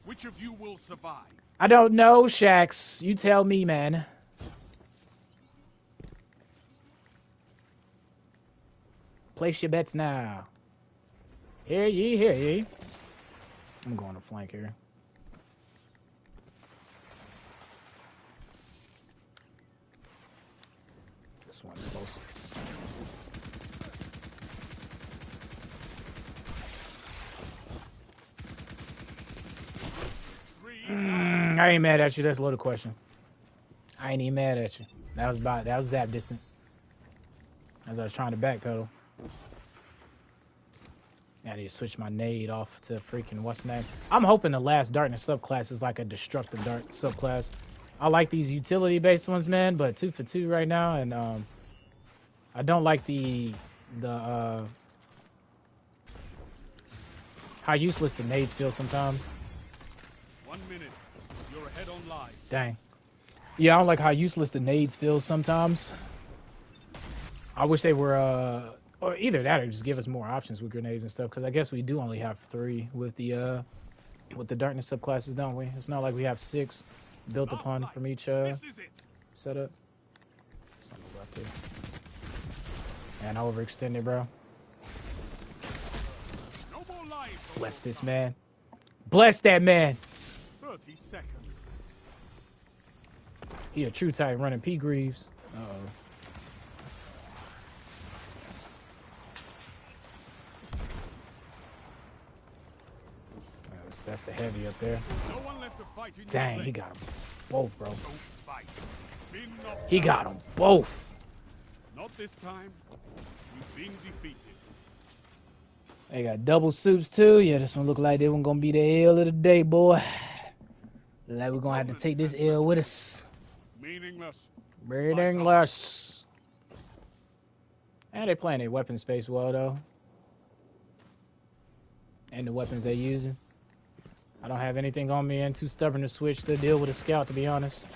Which of you will survive? I don't know, Shax. You tell me, man. Place your bets now. Hear ye, hear ye. I'm going to flank here. This one's close. I ain't mad at you. That's a loaded question. I ain't even mad at you. That was zap distance. As I was trying to backpedal. I need to switch my nade off to freaking what's the name. I'm hoping the last darkness subclass is like a destructive dark subclass. I like these utility based ones, man, but 2 for 2 right now, and I don't like the how useless the nades feel sometimes. 1 minute. You're ahead on live. Dang. Yeah, I don't like how useless the nades feel sometimes. I wish they were or either that or just give us more options with grenades and stuff, because I guess we do only have 3 with the darkness subclasses, don't we? It's not like we have 6 built upon from each setup. Something about there. And I overextended, bro. No more lives. Bless this man. Bless that man. 30 seconds. He a true type running P Greaves. Uh-oh. That's the heavy up there. No one left to fight in. Dang, he got them both, bro. He He got them both. Not this time. You've been defeated. They got double soups too. Yeah, this one look like they weren't gonna be the L of the day, boy. Like we're gonna have to take this L with us. Meaningless. Meaningless. And they playing their weapon space well though. And the weapons they using. I don't have anything on me and too stubborn to switch to deal with a scout, to be honest.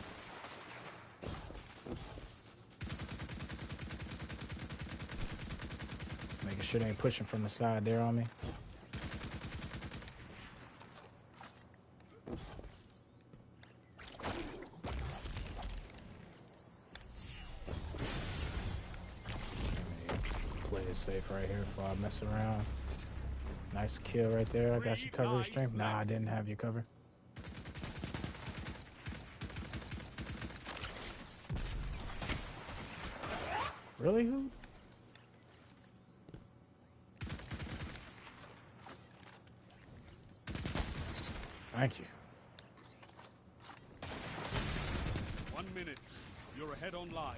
Making sure they ain't pushing from the side there on me. Play it safe right here before I mess around. Nice kill right there. I got you covered, strength. Nah, I didn't have you covered. Really? Who? Thank you. 1 minute. You're ahead on live.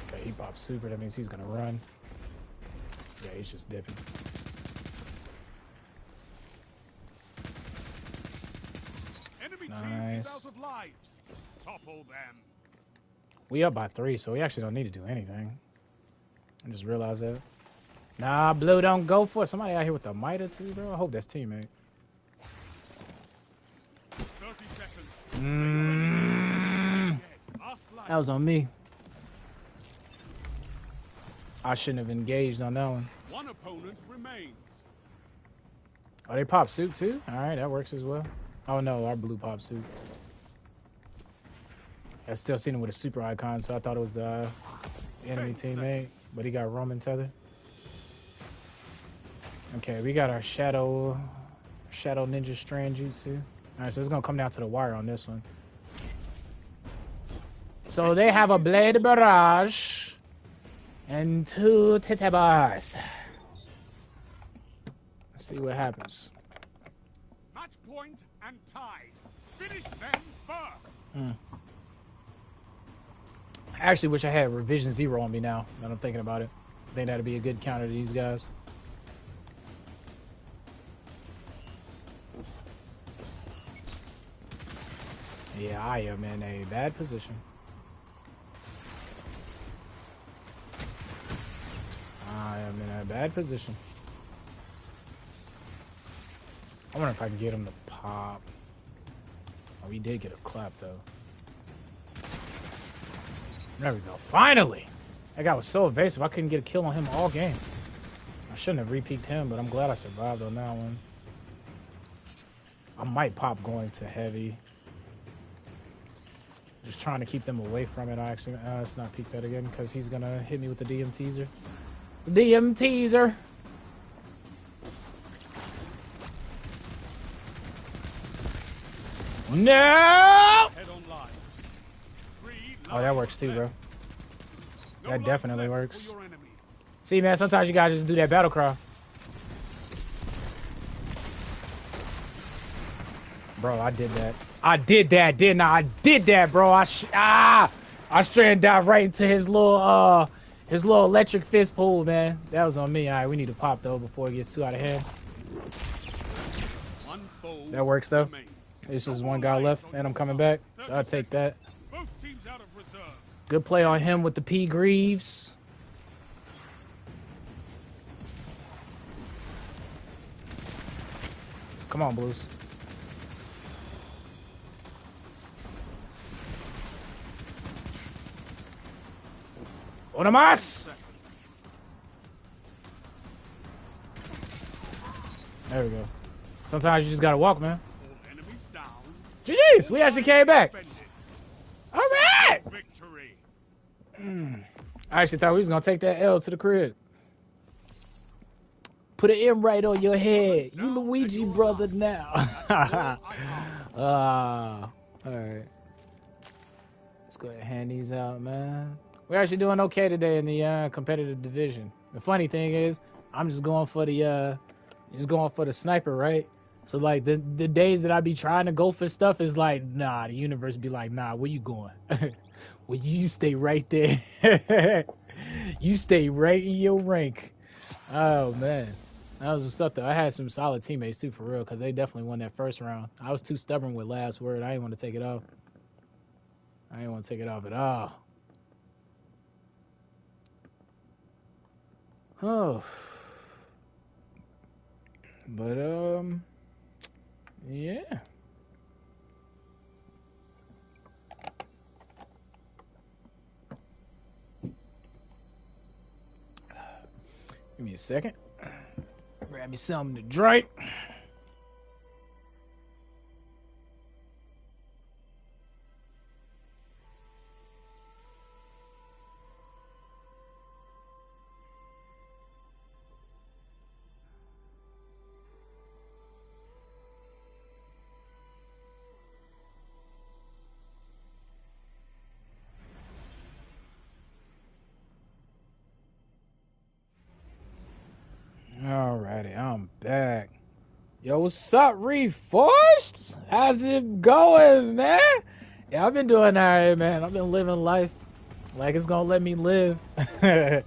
Okay, he popped super. That means he's gonna run. Yeah, he's just dipping. team is out of lives. Topple them. We up by 3, so we actually don't need to do anything. I just realized that. Nah, Blue, don't go for it. Somebody out here with a mehta too, bro. I hope that's teammate. 30 seconds. That was on me. I shouldn't have engaged on that one. One opponent remains. Oh, they pop suit too? Alright, that works as well. Oh no, our blue pop suit. I still seen him with a super icon, so I thought it was the enemy teammate. But he got Roman tether. Okay, we got our Shadow Ninja Strand Jutsu. Alright, so it's gonna come down to the wire on this one. So they have a Blade Barrage and 2 Tete Bars. Let's see what happens. Match point and tied. Finish them first. I actually wish I had Revision 0 on me now that I'm thinking about it. I think that'd be a good counter to these guys. Yeah, I am in a bad position. I am in a bad position. I wonder if I can get him to pop. Oh, he did get a clap, though. There we go. Finally! That guy was so evasive, I couldn't get a kill on him all game. I shouldn't have re-peeked him, but I'm glad I survived on that one. I might pop going to heavy. Just trying to keep them away from it. I actually, let's not peek that again, because he's going to hit me with the DM teaser. DM teaser! No! Oh, that works too, bro. That definitely works. See, man, sometimes you gotta just do that battle cry. Bro, I did that. I did that, didn't I? I did that, bro. I straight dive right into his little electric fist pull, man. That was on me. All right, we need to pop though before it gets too out of hand. That works though. It's just one guy left, and I'm coming back, so I'll take that. Good play on him with the P. Greaves. Come on, Blues. Una más! There we go. Sometimes you just gotta walk, man. GG's! We actually came back. All right! I actually thought we was gonna take that L to the crib. Put an M right on your head. You Luigi brother now. Alright. Let's go ahead and hand these out, man. We're actually doing okay today in the competitive division. The funny thing is, I'm just going for the sniper, right? So like the days that I be trying to go for stuff is like, nah, the universe be like, nah, where you going? Well, you stay right there. You stay right in your rank. Oh man, that was what's up though. I had some solid teammates too, for real, because they definitely won that first round. I was too stubborn with last word. I didn't want to take it off. I didn't want to take it off at all. Oh, but yeah. Give me a second. Grab me something to drink. Alrighty, I'm back. Yo, what's up, Reforced? How's it going, man? Yeah, I've been doing alright, man. I've been living life like it's gonna let me live. But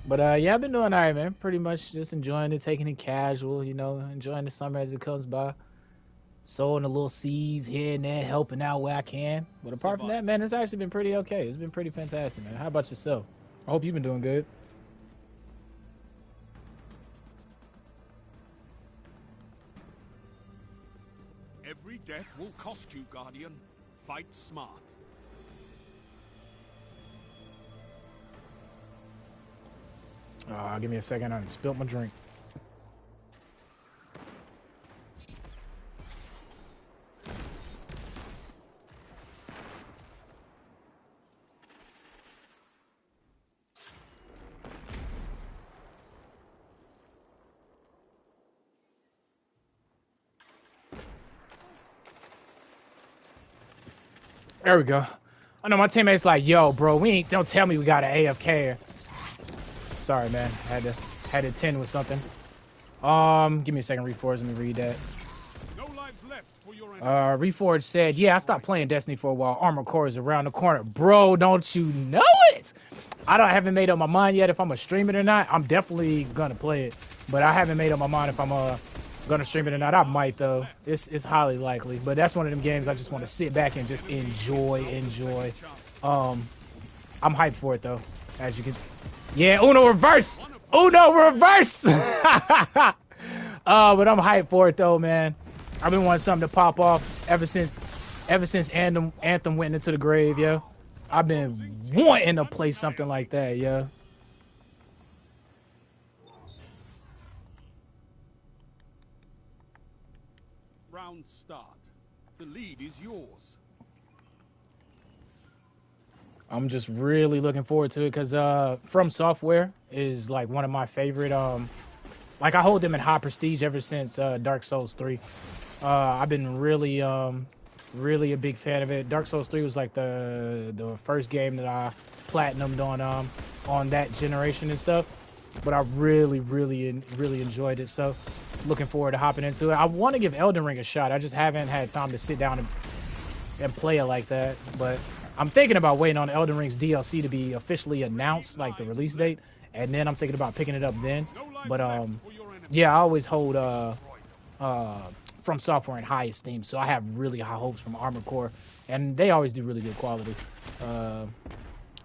yeah, I've been doing alright, man. Pretty much just enjoying it, taking it casual, you know, enjoying the summer as it comes by. sowing the little seeds here and there, helping out where I can. But apart from that, man, it's actually been pretty okay. It's been pretty fantastic, man. How about yourself? I hope you've been doing good. Every death will cost you, Guardian. Fight smart. Give me a second. I spilled my drink. There we go. I know my teammates like, yo, bro, don't tell me we got an AFK. Sorry, man. Had to attend with something. Give me a second, Reforged. Let me read that. No lives left for your Reforged said, yeah, I stopped playing Destiny for a while. Armored Core is around the corner. Bro, don't you know it? I haven't made up my mind yet if I'm gonna stream it or not. I'm definitely gonna play it, but I haven't made up my mind if I'm gonna stream it or not. I might though. It's highly likely, but that's one of them games I just want to sit back and just enjoy. I'm hyped for it though, as you can. Yeah, Uno reverse. But I'm hyped for it though, man. I've been wanting something to pop off ever since Anthem went into the grave, yo. I've been wanting to play something like that, yo. Round start. The lead is yours. I'm just really looking forward to it because From Software is like one of my favorite. Like I hold them in high prestige ever since Dark Souls 3. I've been really a big fan of it. Dark Souls 3 was like the first game that I platinumed on that generation and stuff. But I really enjoyed it. So looking forward to hopping into it. I want to give Elden Ring a shot. I just haven't had time to sit down and play it like that. But I'm thinking about waiting on Elden Ring's DLC to be officially announced, like the release date, and then I'm thinking about picking it up then. But yeah, I always hold From Software in high esteem, so I have really high hopes from Armored Core, and they always do really good quality.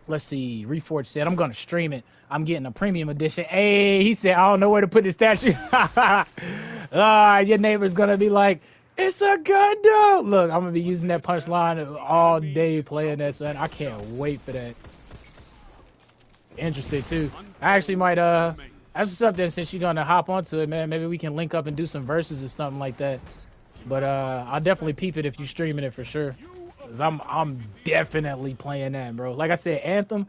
Let's see, Reforged said, I'm gonna stream it. I'm getting a premium edition. Hey, he said, I don't know where to put this statue. Your neighbor's gonna be like, it's a gun, dude. Look, I'm gonna be using that punchline all day playing that, son. I can't wait for that. Interested too. I actually might that's what's up then, since you're gonna hop onto it, man. Maybe we can link up and do some verses or something like that. But I'll definitely peep it if you're streaming it for sure. Cause I'm definitely playing that, bro. Like I said, Anthem,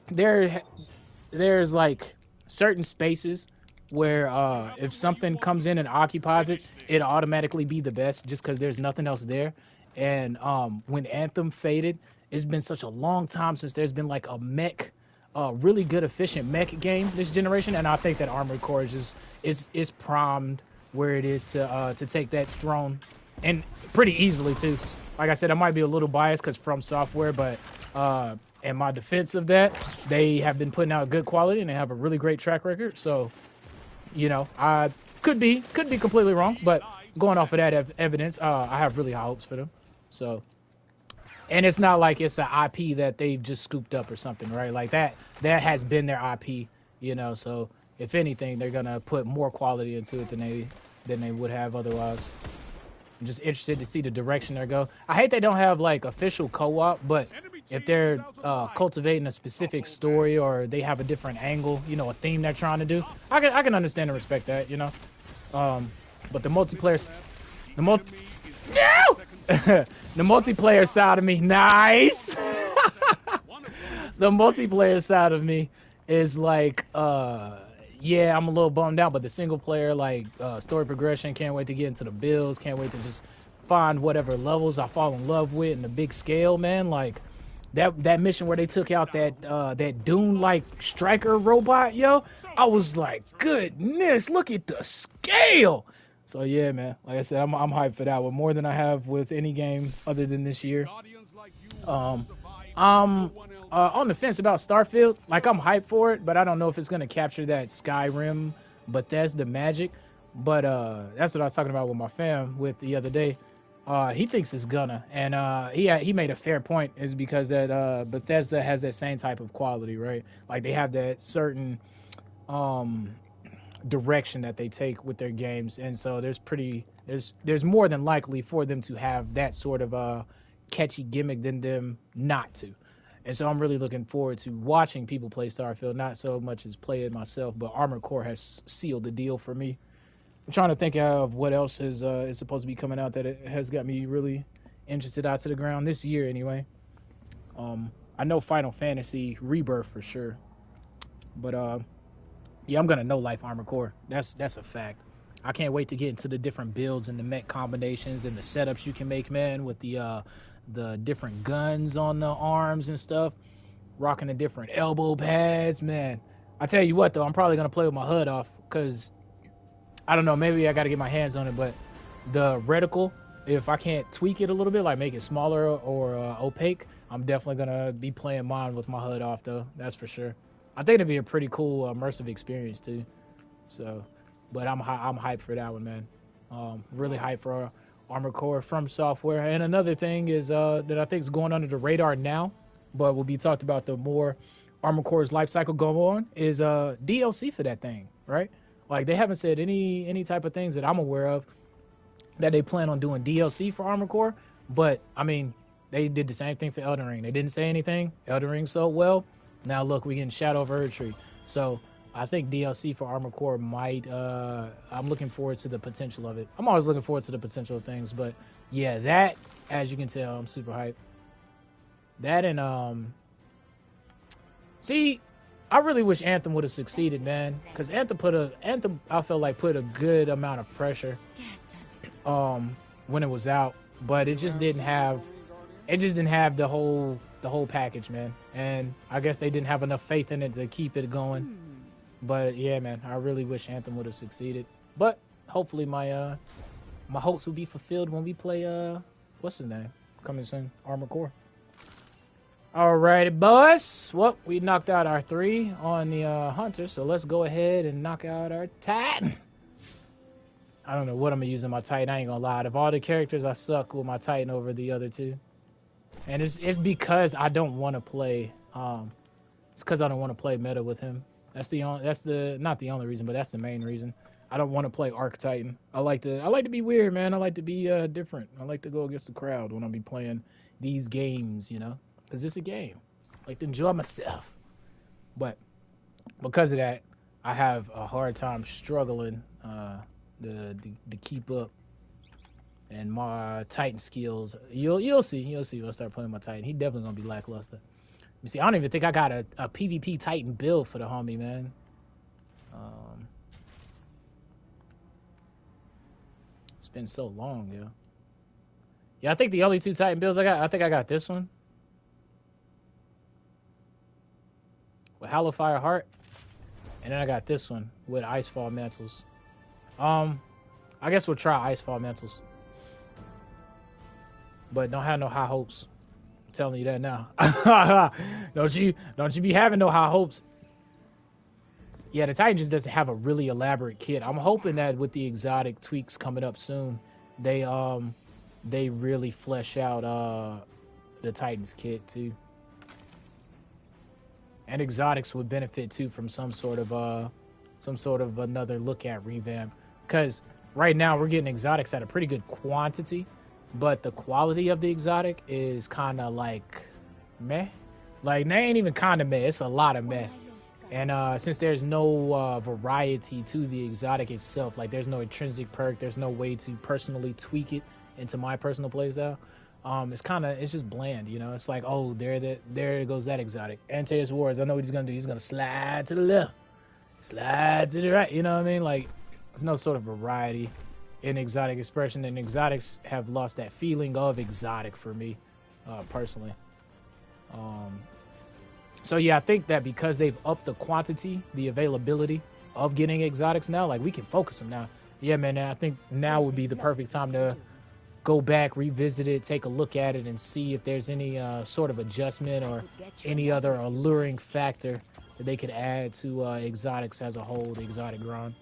there's like certain spaces where if something comes in and occupies it, it'll automatically be the best just because there's nothing else there. And when Anthem faded, it's been such a long time since there's been like a mech, really good efficient mech game this generation, and I think that Armored Core is primed where it is to take that throne, and pretty easily too. Like I said, I might be a little biased because From Software, but in my defense of that, they have been putting out good quality and they have a really great track record. So, you know, I could be completely wrong, but going off of that evidence, I have really high hopes for them. So, and it's not like it's an IP that they've just scooped up or something, right? Like that has been their IP, you know. So, if anything, they're gonna put more quality into it than they would have otherwise. I'm just interested to see the direction they go. I hate they don't have like official co-op, but if they're cultivating a specific story or they have a different angle, you know, a theme they're trying to do, I can understand and respect that, you know. But the multiplayer, the multiplayer side of me, nice. The multiplayer side of me is like, yeah, I'm a little bummed out, but the single player, like, story progression, can't wait to get into the builds, can't wait to just find whatever levels I fall in love with in the big scale, man. Like, that mission where they took out that Dune-like striker robot, yo, I was like, goodness, look at the scale. So, yeah, man, like I said, I'm hyped for that one, more than I have with any game other than this year. On the fence about Starfield. Like, I'm hyped for it, but I don't know if it's going to capture that Skyrim, Bethesda magic. But that's what I was talking about with my fam with the other day. He thinks it's gonna, and he made a fair point, is because that Bethesda has that same type of quality, right? Like they have that certain direction that they take with their games, and so there's more than likely for them to have that sort of catchy gimmick than them not to. And so I'm really looking forward to watching people play Starfield, not so much as play it myself, but Armored Core has sealed the deal for me. I'm trying to think of what else is supposed to be coming out that it has got me really interested out to the ground this year anyway. I know Final Fantasy Rebirth for sure, but yeah, I'm gonna know Life Armored Core. That's a fact. I can't wait to get into the different builds and the mech combinations and the setups you can make, man, with the different guns on the arms and stuff, rocking the different elbow pads, man. I tell you what though, I'm probably gonna play with my HUD off, because I don't know, maybe I gotta get my hands on it, but the reticle, if I can't tweak it a little bit, like make it smaller or opaque, I'm definitely gonna be playing mine with my HUD off though, that's for sure. I think it'd be a pretty cool immersive experience too. So, but I'm hyped for that one, man. Really hyped for Armored Core from Software. And another thing is that I think is going under the radar now, but will be talked about the more Armored Core's life cycle go on, is DLC for that thing, right? Like they haven't said any type of things that I'm aware of that they plan on doing DLC for Armored Core. But I mean, they did the same thing for Elden Ring. They didn't say anything. Elden Ring sold well. Now look, we getting Shadow of Erdtree. So I think DLC for Armored Core might, I'm looking forward to the potential of it. I'm always looking forward to the potential of things, but yeah, that, as you can tell, I'm super hyped. That and, see, I really wish Anthem would have succeeded, man, because Anthem, I felt like put a good amount of pressure, when it was out, but it just didn't have the whole package, man, and I guess they didn't have enough faith in it to keep it going. But yeah, man, I really wish Anthem would have succeeded. But hopefully my hopes will be fulfilled when we play what's his name? Coming soon, Armored Core. Alrighty, boys. Well, we knocked out our 3 on the Hunter, so let's go ahead and knock out our Titan. I don't know what I'm gonna use in my Titan. I ain't gonna lie. Of all the characters, I suck with my Titan over the other 2. And it's because I don't want to play. It's because I don't want to play meta with him. That's not the only reason, but that's the main reason. I don't want to play Arc Titan. I like to be weird, man. I like to be different. I like to go against the crowd when I be playing these games, you know, because it's a game. I like to enjoy myself. But because of that, I have a hard time struggling to keep up. And my Titan skills, you'll see when I start playing my Titan. He definitely gonna be lackluster. Let me see. I don't even think I got a PvP Titan build for the homie, man. It's been so long, yo. Yeah, I think the only 2 Titan builds I think I got this one with Hallowfire Heart, and then I got this one with Icefall Mantles. I guess we'll try Icefall Mantles, but don't have no high hopes. I'm telling you that now. Don't you be having no high hopes. Yeah, the Titan just doesn't have a really elaborate kit. I'm hoping that with the exotic tweaks coming up soon, they really flesh out the Titan's kit too. And exotics would benefit too from some sort of another look at revamp. Because right now we're getting exotics at a pretty good quantity, but the quality of the exotic is kind of like meh. Like, they ain't even kind of meh. It's a lot of meh. And since there's no variety to the exotic itself, like there's no intrinsic perk, there's no way to personally tweak it into my personal playstyle. It's just bland, you know. It's like, oh, there goes that exotic. Antaeus Wars, I know what he's gonna do. He's gonna slide to the left, slide to the right. You know what I mean? Like, there's no sort of variety in exotic expression, and exotics have lost that feeling of exotic for me, personally. So yeah, I think that because they've upped the quantity, the availability of getting exotics now, like we can focus them now. Yeah, man, I think now would be the perfect time to go back, revisit it, take a look at it, and see if there's any sort of adjustment or any other alluring factor that they could add to exotics as a whole, the exotic grind.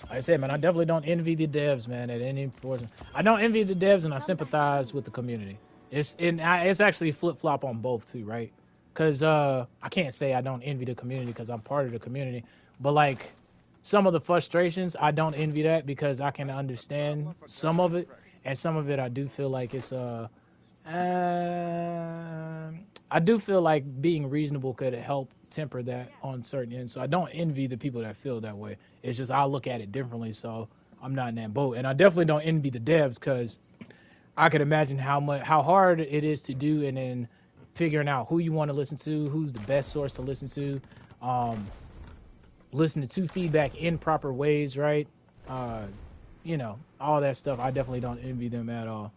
I said, man, I definitely don't envy the devs, man, at any portion. I don't envy the devs, and I sympathize with the community. It's actually flip flop on both too, right? Because I can't say I don't envy the community because I'm part of the community, but like some of the frustrations, I don't envy that because I can understand some of it, and some of it I do feel like it's I do feel like being reasonable could help temper that on certain ends. So I don't envy the people that feel that way. It's just I look at it differently, so I'm not in that boat. And I definitely don't envy the devs because I could imagine how hard it is to do, and then figuring out who you want to listen to, who's the best source to listen to, listening to feedback in proper ways, right? You know, all that stuff. I definitely don't envy them at all.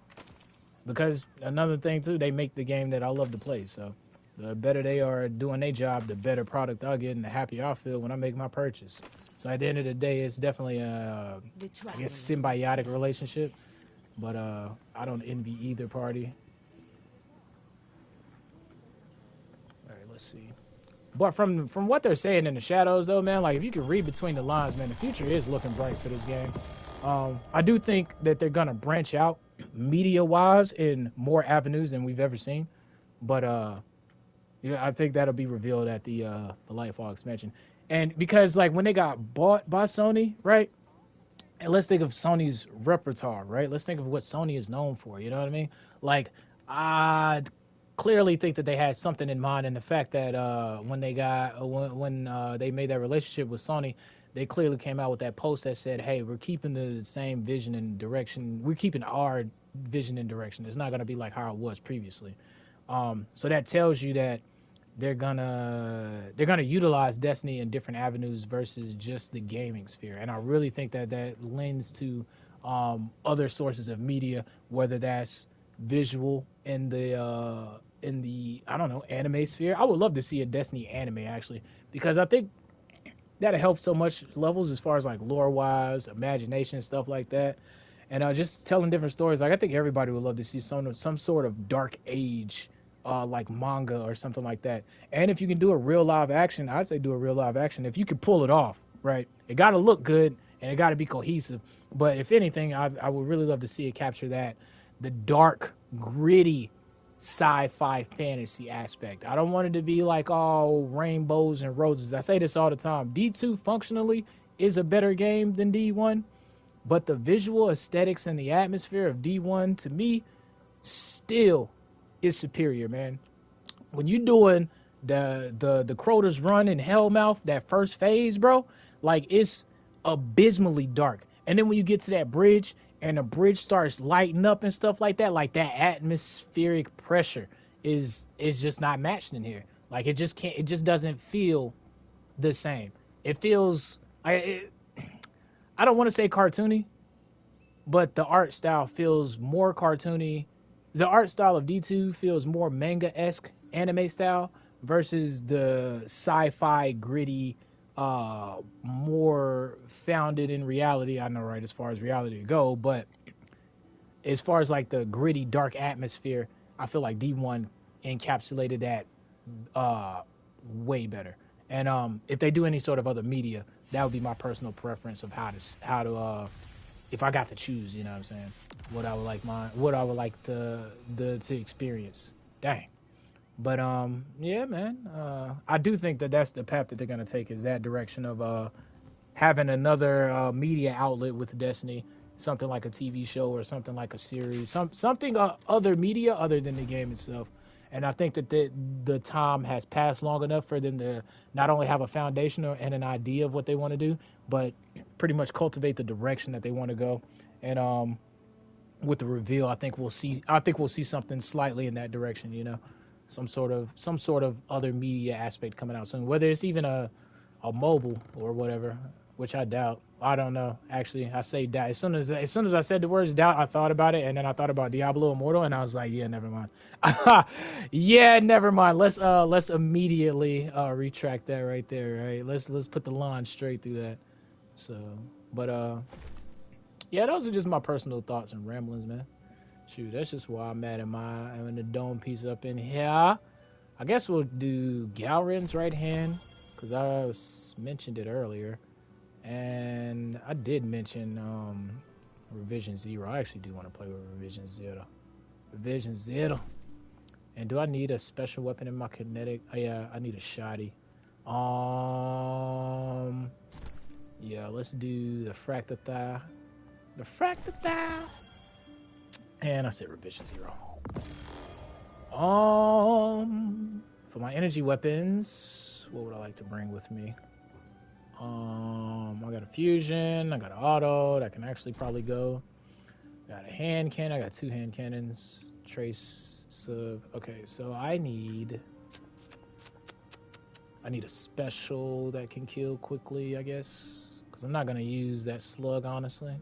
Because another thing too, they make the game that I love to play. So the better they are doing their job, the better product I'll get, and the happier I'll feel when I make my purchase. So at the end of the day, it's definitely a, I guess, symbiotic relationship. But I don't envy either party. All right, let's see. But from what they're saying in the shadows, though, man, like if you can read between the lines, man, the future is looking bright for this game. I do think that they're gonna branch out media-wise in more avenues than we've ever seen. But yeah, I think that'll be revealed at the Lightfall expansion. And because like when they got bought by Sony, right? And let's think of Sony's repertoire, right? Let's think of what Sony is known for. You know what I mean? Like I clearly think that they had something in mind, and the fact that when they made that relationship with Sony, they clearly came out with that post that said, hey, we're keeping the same vision and direction. We're keeping our vision and direction. It's not going to be like how it was previously. So that tells you that they're gonna utilize Destiny in different avenues versus just the gaming sphere. And I really think that lends to other sources of media, whether that's visual in the I don't know, anime sphere. I would love to see a Destiny anime actually, because I think that'll help so much levels as far as like lore wise, imagination, stuff like that. And just telling different stories. Like I think everybody would love to see some sort of dark age like manga or something like that. And if you can do a real live action, I'd say do a real live action. If you could pull it off, right? It got to look good and it got to be cohesive. But if anything, I would really love to see it capture the dark, gritty sci-fi fantasy aspect. I don't want it to be like all rainbows and roses. I say this all the time. D2 functionally is a better game than D1, but the visual aesthetics and the atmosphere of D1 to me still is superior, man. When you're doing the Crota's Run in Hellmouth, that first phase, bro, like it's abysmally dark. And then when you get to that bridge and the bridge starts lighting up and stuff like that atmospheric pressure is just not matched in here. Like it just doesn't feel the same. It feels I don't want to say cartoony, but the art style feels more cartoony. The art style of D2 feels more manga-esque anime style versus the sci-fi gritty, more founded in reality. I know, right, as far as reality go, but as far as like the gritty, dark atmosphere, I feel like D1 encapsulated that way better. And if they do any sort of other media, that would be my personal preference of how to if I got to choose, you know what I'm saying, what I would like to experience. Dang. But yeah, man, I do think that that's the path that they're gonna take, is that direction of having another media outlet with Destiny, something like a TV show or something like a series, something other media other than the game itself. And I think that the time has passed long enough for them to not only have a foundation and an idea of what they want to do, but pretty much cultivate the direction that they want to go. And with the reveal, I think we'll see something slightly in that direction, you know, some sort of other media aspect coming out soon, whether it's even a mobile or whatever, which I doubt. I don't know. Actually, I say doubt. As soon as I said the words doubt, I thought about it, and then I thought about Diablo Immortal, and I was like, yeah, never mind. Yeah, never mind. Let's immediately retract that right there. Right. Let's put the line straight through that. So, but yeah, those are just my personal thoughts and ramblings, man. Shoot, that's just why I'm at in the dome piece up in here. I guess we'll do Galrin's right hand, because I mentioned it earlier. And I did mention Revision 0. I actually do want to play with Revision 0. Revision 0. And do I need a special weapon in my kinetic? Oh, yeah, I need a shotty. Yeah, let's do the Fractatha. The Fractatha. And I said Revision 0. For my energy weapons, what would I like to bring with me? I got a fusion, I got an auto that can actually probably go. Got a hand cannon, I got 2 hand cannons. Trace sub. Okay, so I need a special that can kill quickly, I guess. Because I'm not gonna use that slug, honestly.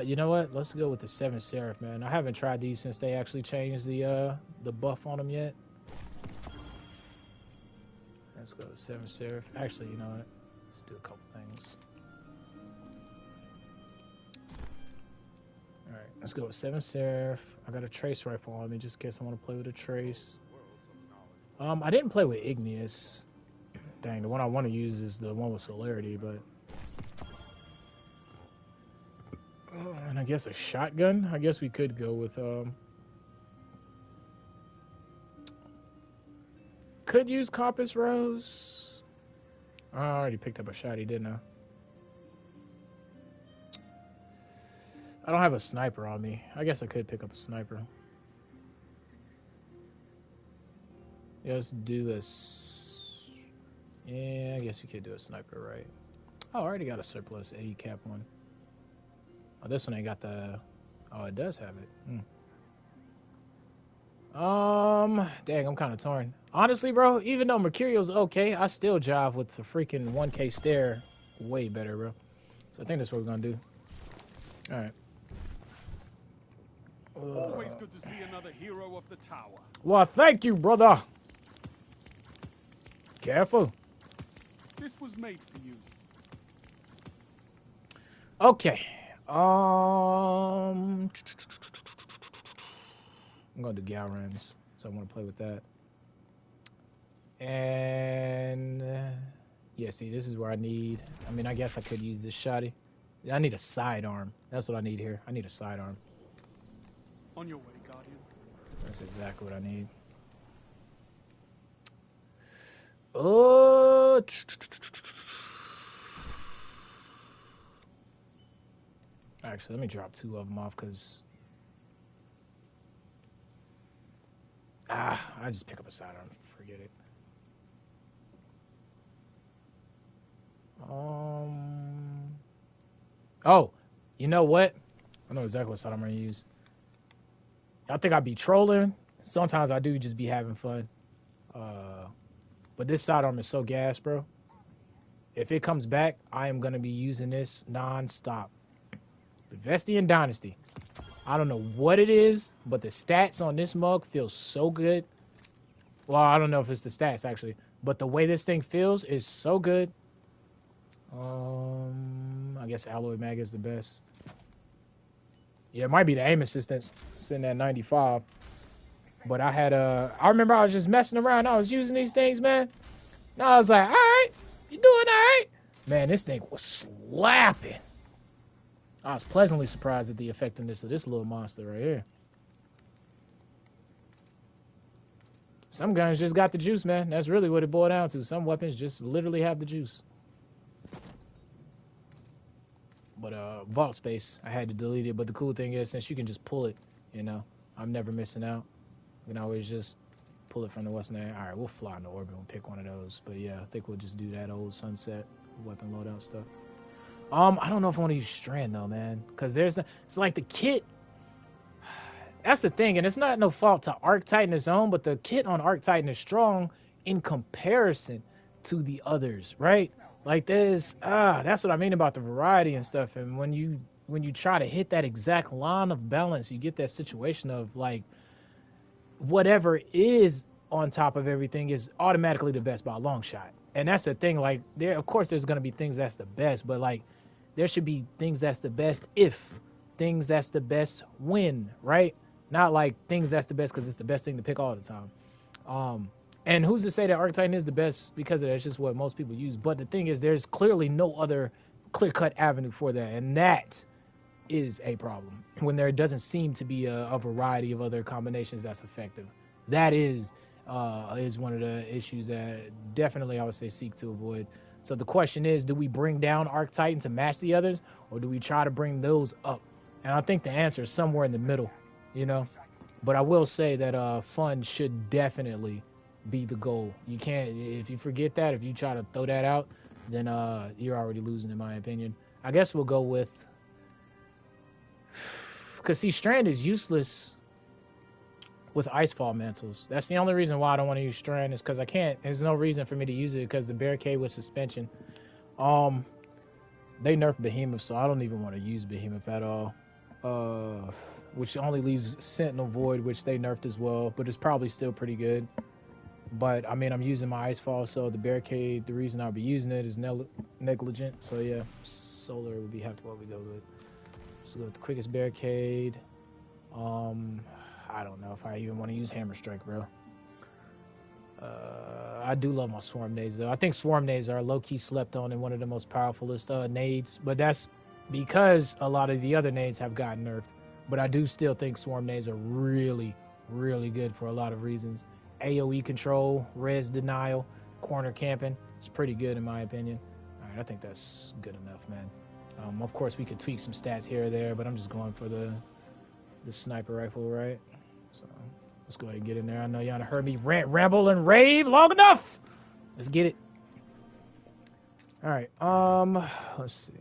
You know what? Let's go with the 7 Seraph, man. I haven't tried these since they actually changed the buff on them yet. Let's go with 7 Seraph. Actually, you know what? Let's do a couple things. Alright, let's go with 7 Seraph. I got a trace rifle on me just in case I want to play with a trace. I didn't play with Igneous. Dang, the one I want to use is the one with Celerity, but... and I guess a shotgun? I guess we could go with, could use Compass Rose. I already picked up a shotty, didn't I? I don't have a sniper on me. I guess I could pick up a sniper. Yeah, let's do a... yeah, I guess we could do a sniper, right? Oh, I already got a surplus AE cap one. Oh, this one ain't got the... oh, it does have it. Dang, I'm kind of torn. Honestly, bro, even though Mercurial's okay, I still jive with the freaking 1K stare way better, bro. So I think that's what we're gonna do. All right. Always good to see another hero of the tower. Well, thank you, brother. Careful. This was made for you. Okay. I'm gonna do Galrans, so I want to play with that. And yeah, see, this is where I need. I mean, I guess I could use this shotty. I need a sidearm. That's what I need here. I need a sidearm. On your way, Guardian. That's exactly what I need. Oh. Actually, let me drop 2 of them off because I just pick up a sidearm. Forget it. Oh, you know what? I know exactly what sidearm I'm gonna use. I think I'd be trolling. Sometimes I do just be having fun. But this sidearm is so gas, bro. If it comes back, I am gonna be using this non-stop. Vestian Dynasty. I don't know what it is, but the stats on this mug feel so good. Well, I don't know if it's the stats actually, but the way this thing feels is so good. I guess Alloy Mag is the best. Yeah, it might be the aim assistance sitting at 95. But I had I remember I was just messing around. I was using these things, man. And I was like, all right, you doing all right? Man, this thing was slapping. I was pleasantly surprised at the effectiveness of this little monster right here. Some guns just got the juice, man. That's really what it boiled down to. Some weapons just literally have the juice. But vault space, I had to delete it. But the cool thing is, since you can just pull it, you know, I'm never missing out. You can always just pull it from the western area. All right, we'll fly into orbit and pick one of those. But yeah, I think we'll just do that old sunset weapon loadout stuff. I don't know if I want to use Strand though, man, because it's like the kit. That's the thing, and it's not no fault to Arc Titan its own, but the kit on Arc Titan is strong in comparison to the others, right? Like that's what I mean about the variety and stuff. And when you try to hit that exact line of balance, you get that situation of like whatever is on top of everything is automatically the best by a long shot. And that's the thing. Like of course, there's gonna be things that's the best, but like there should be things that's the best if things that's the best win, right? Not like things that's the best because it's the best thing to pick all the time. And who's to say that Arc Titan is the best because of that? It's just what most people use. But the thing is, there's clearly no other clear-cut avenue for that, and that is a problem. When there doesn't seem to be a variety of other combinations that's effective, that is one of the issues that definitely I would say seek to avoid. So the question is, do we bring down Arc Titan to match the others, or do we try to bring those up? And I think the answer is somewhere in the middle, you know. But I will say that fun should definitely be the goal. You can't, if you forget that, if you try to throw that out, then you're already losing, in my opinion. I guess we'll go with, because see, Strand is useless with Icefall mantles. That's the only reason why I don't want to use Strand, is because I can't. There's no reason for me to use it because the barricade with suspension. They nerfed Behemoth, so I don't even want to use Behemoth at all. Which only leaves Sentinel Void, which they nerfed as well, but it's probably still pretty good. But I mean, I'm using my Icefall, so the barricade, the reason I'll be using it is negligent. So yeah, solar would be have to what we go with. So go with the quickest barricade. I don't know if I even want to use Hammer Strike, bro. I do love my Swarm Nades, though. I think Swarm Nades are low-key slept on and one of the most powerfulest nades, but that's because a lot of the other nades have gotten nerfed. But I do still think Swarm Nades are really, really good for a lot of reasons. AoE control, res denial, corner camping. It's pretty good in my opinion. All right, I think that's good enough, man. Of course, we could tweak some stats here or there, but I'm just going for the sniper rifle, right? So let's go ahead and get in there. I know y'all heard me rant, ramble, and rave long enough. Let's get it. All right. Let's see.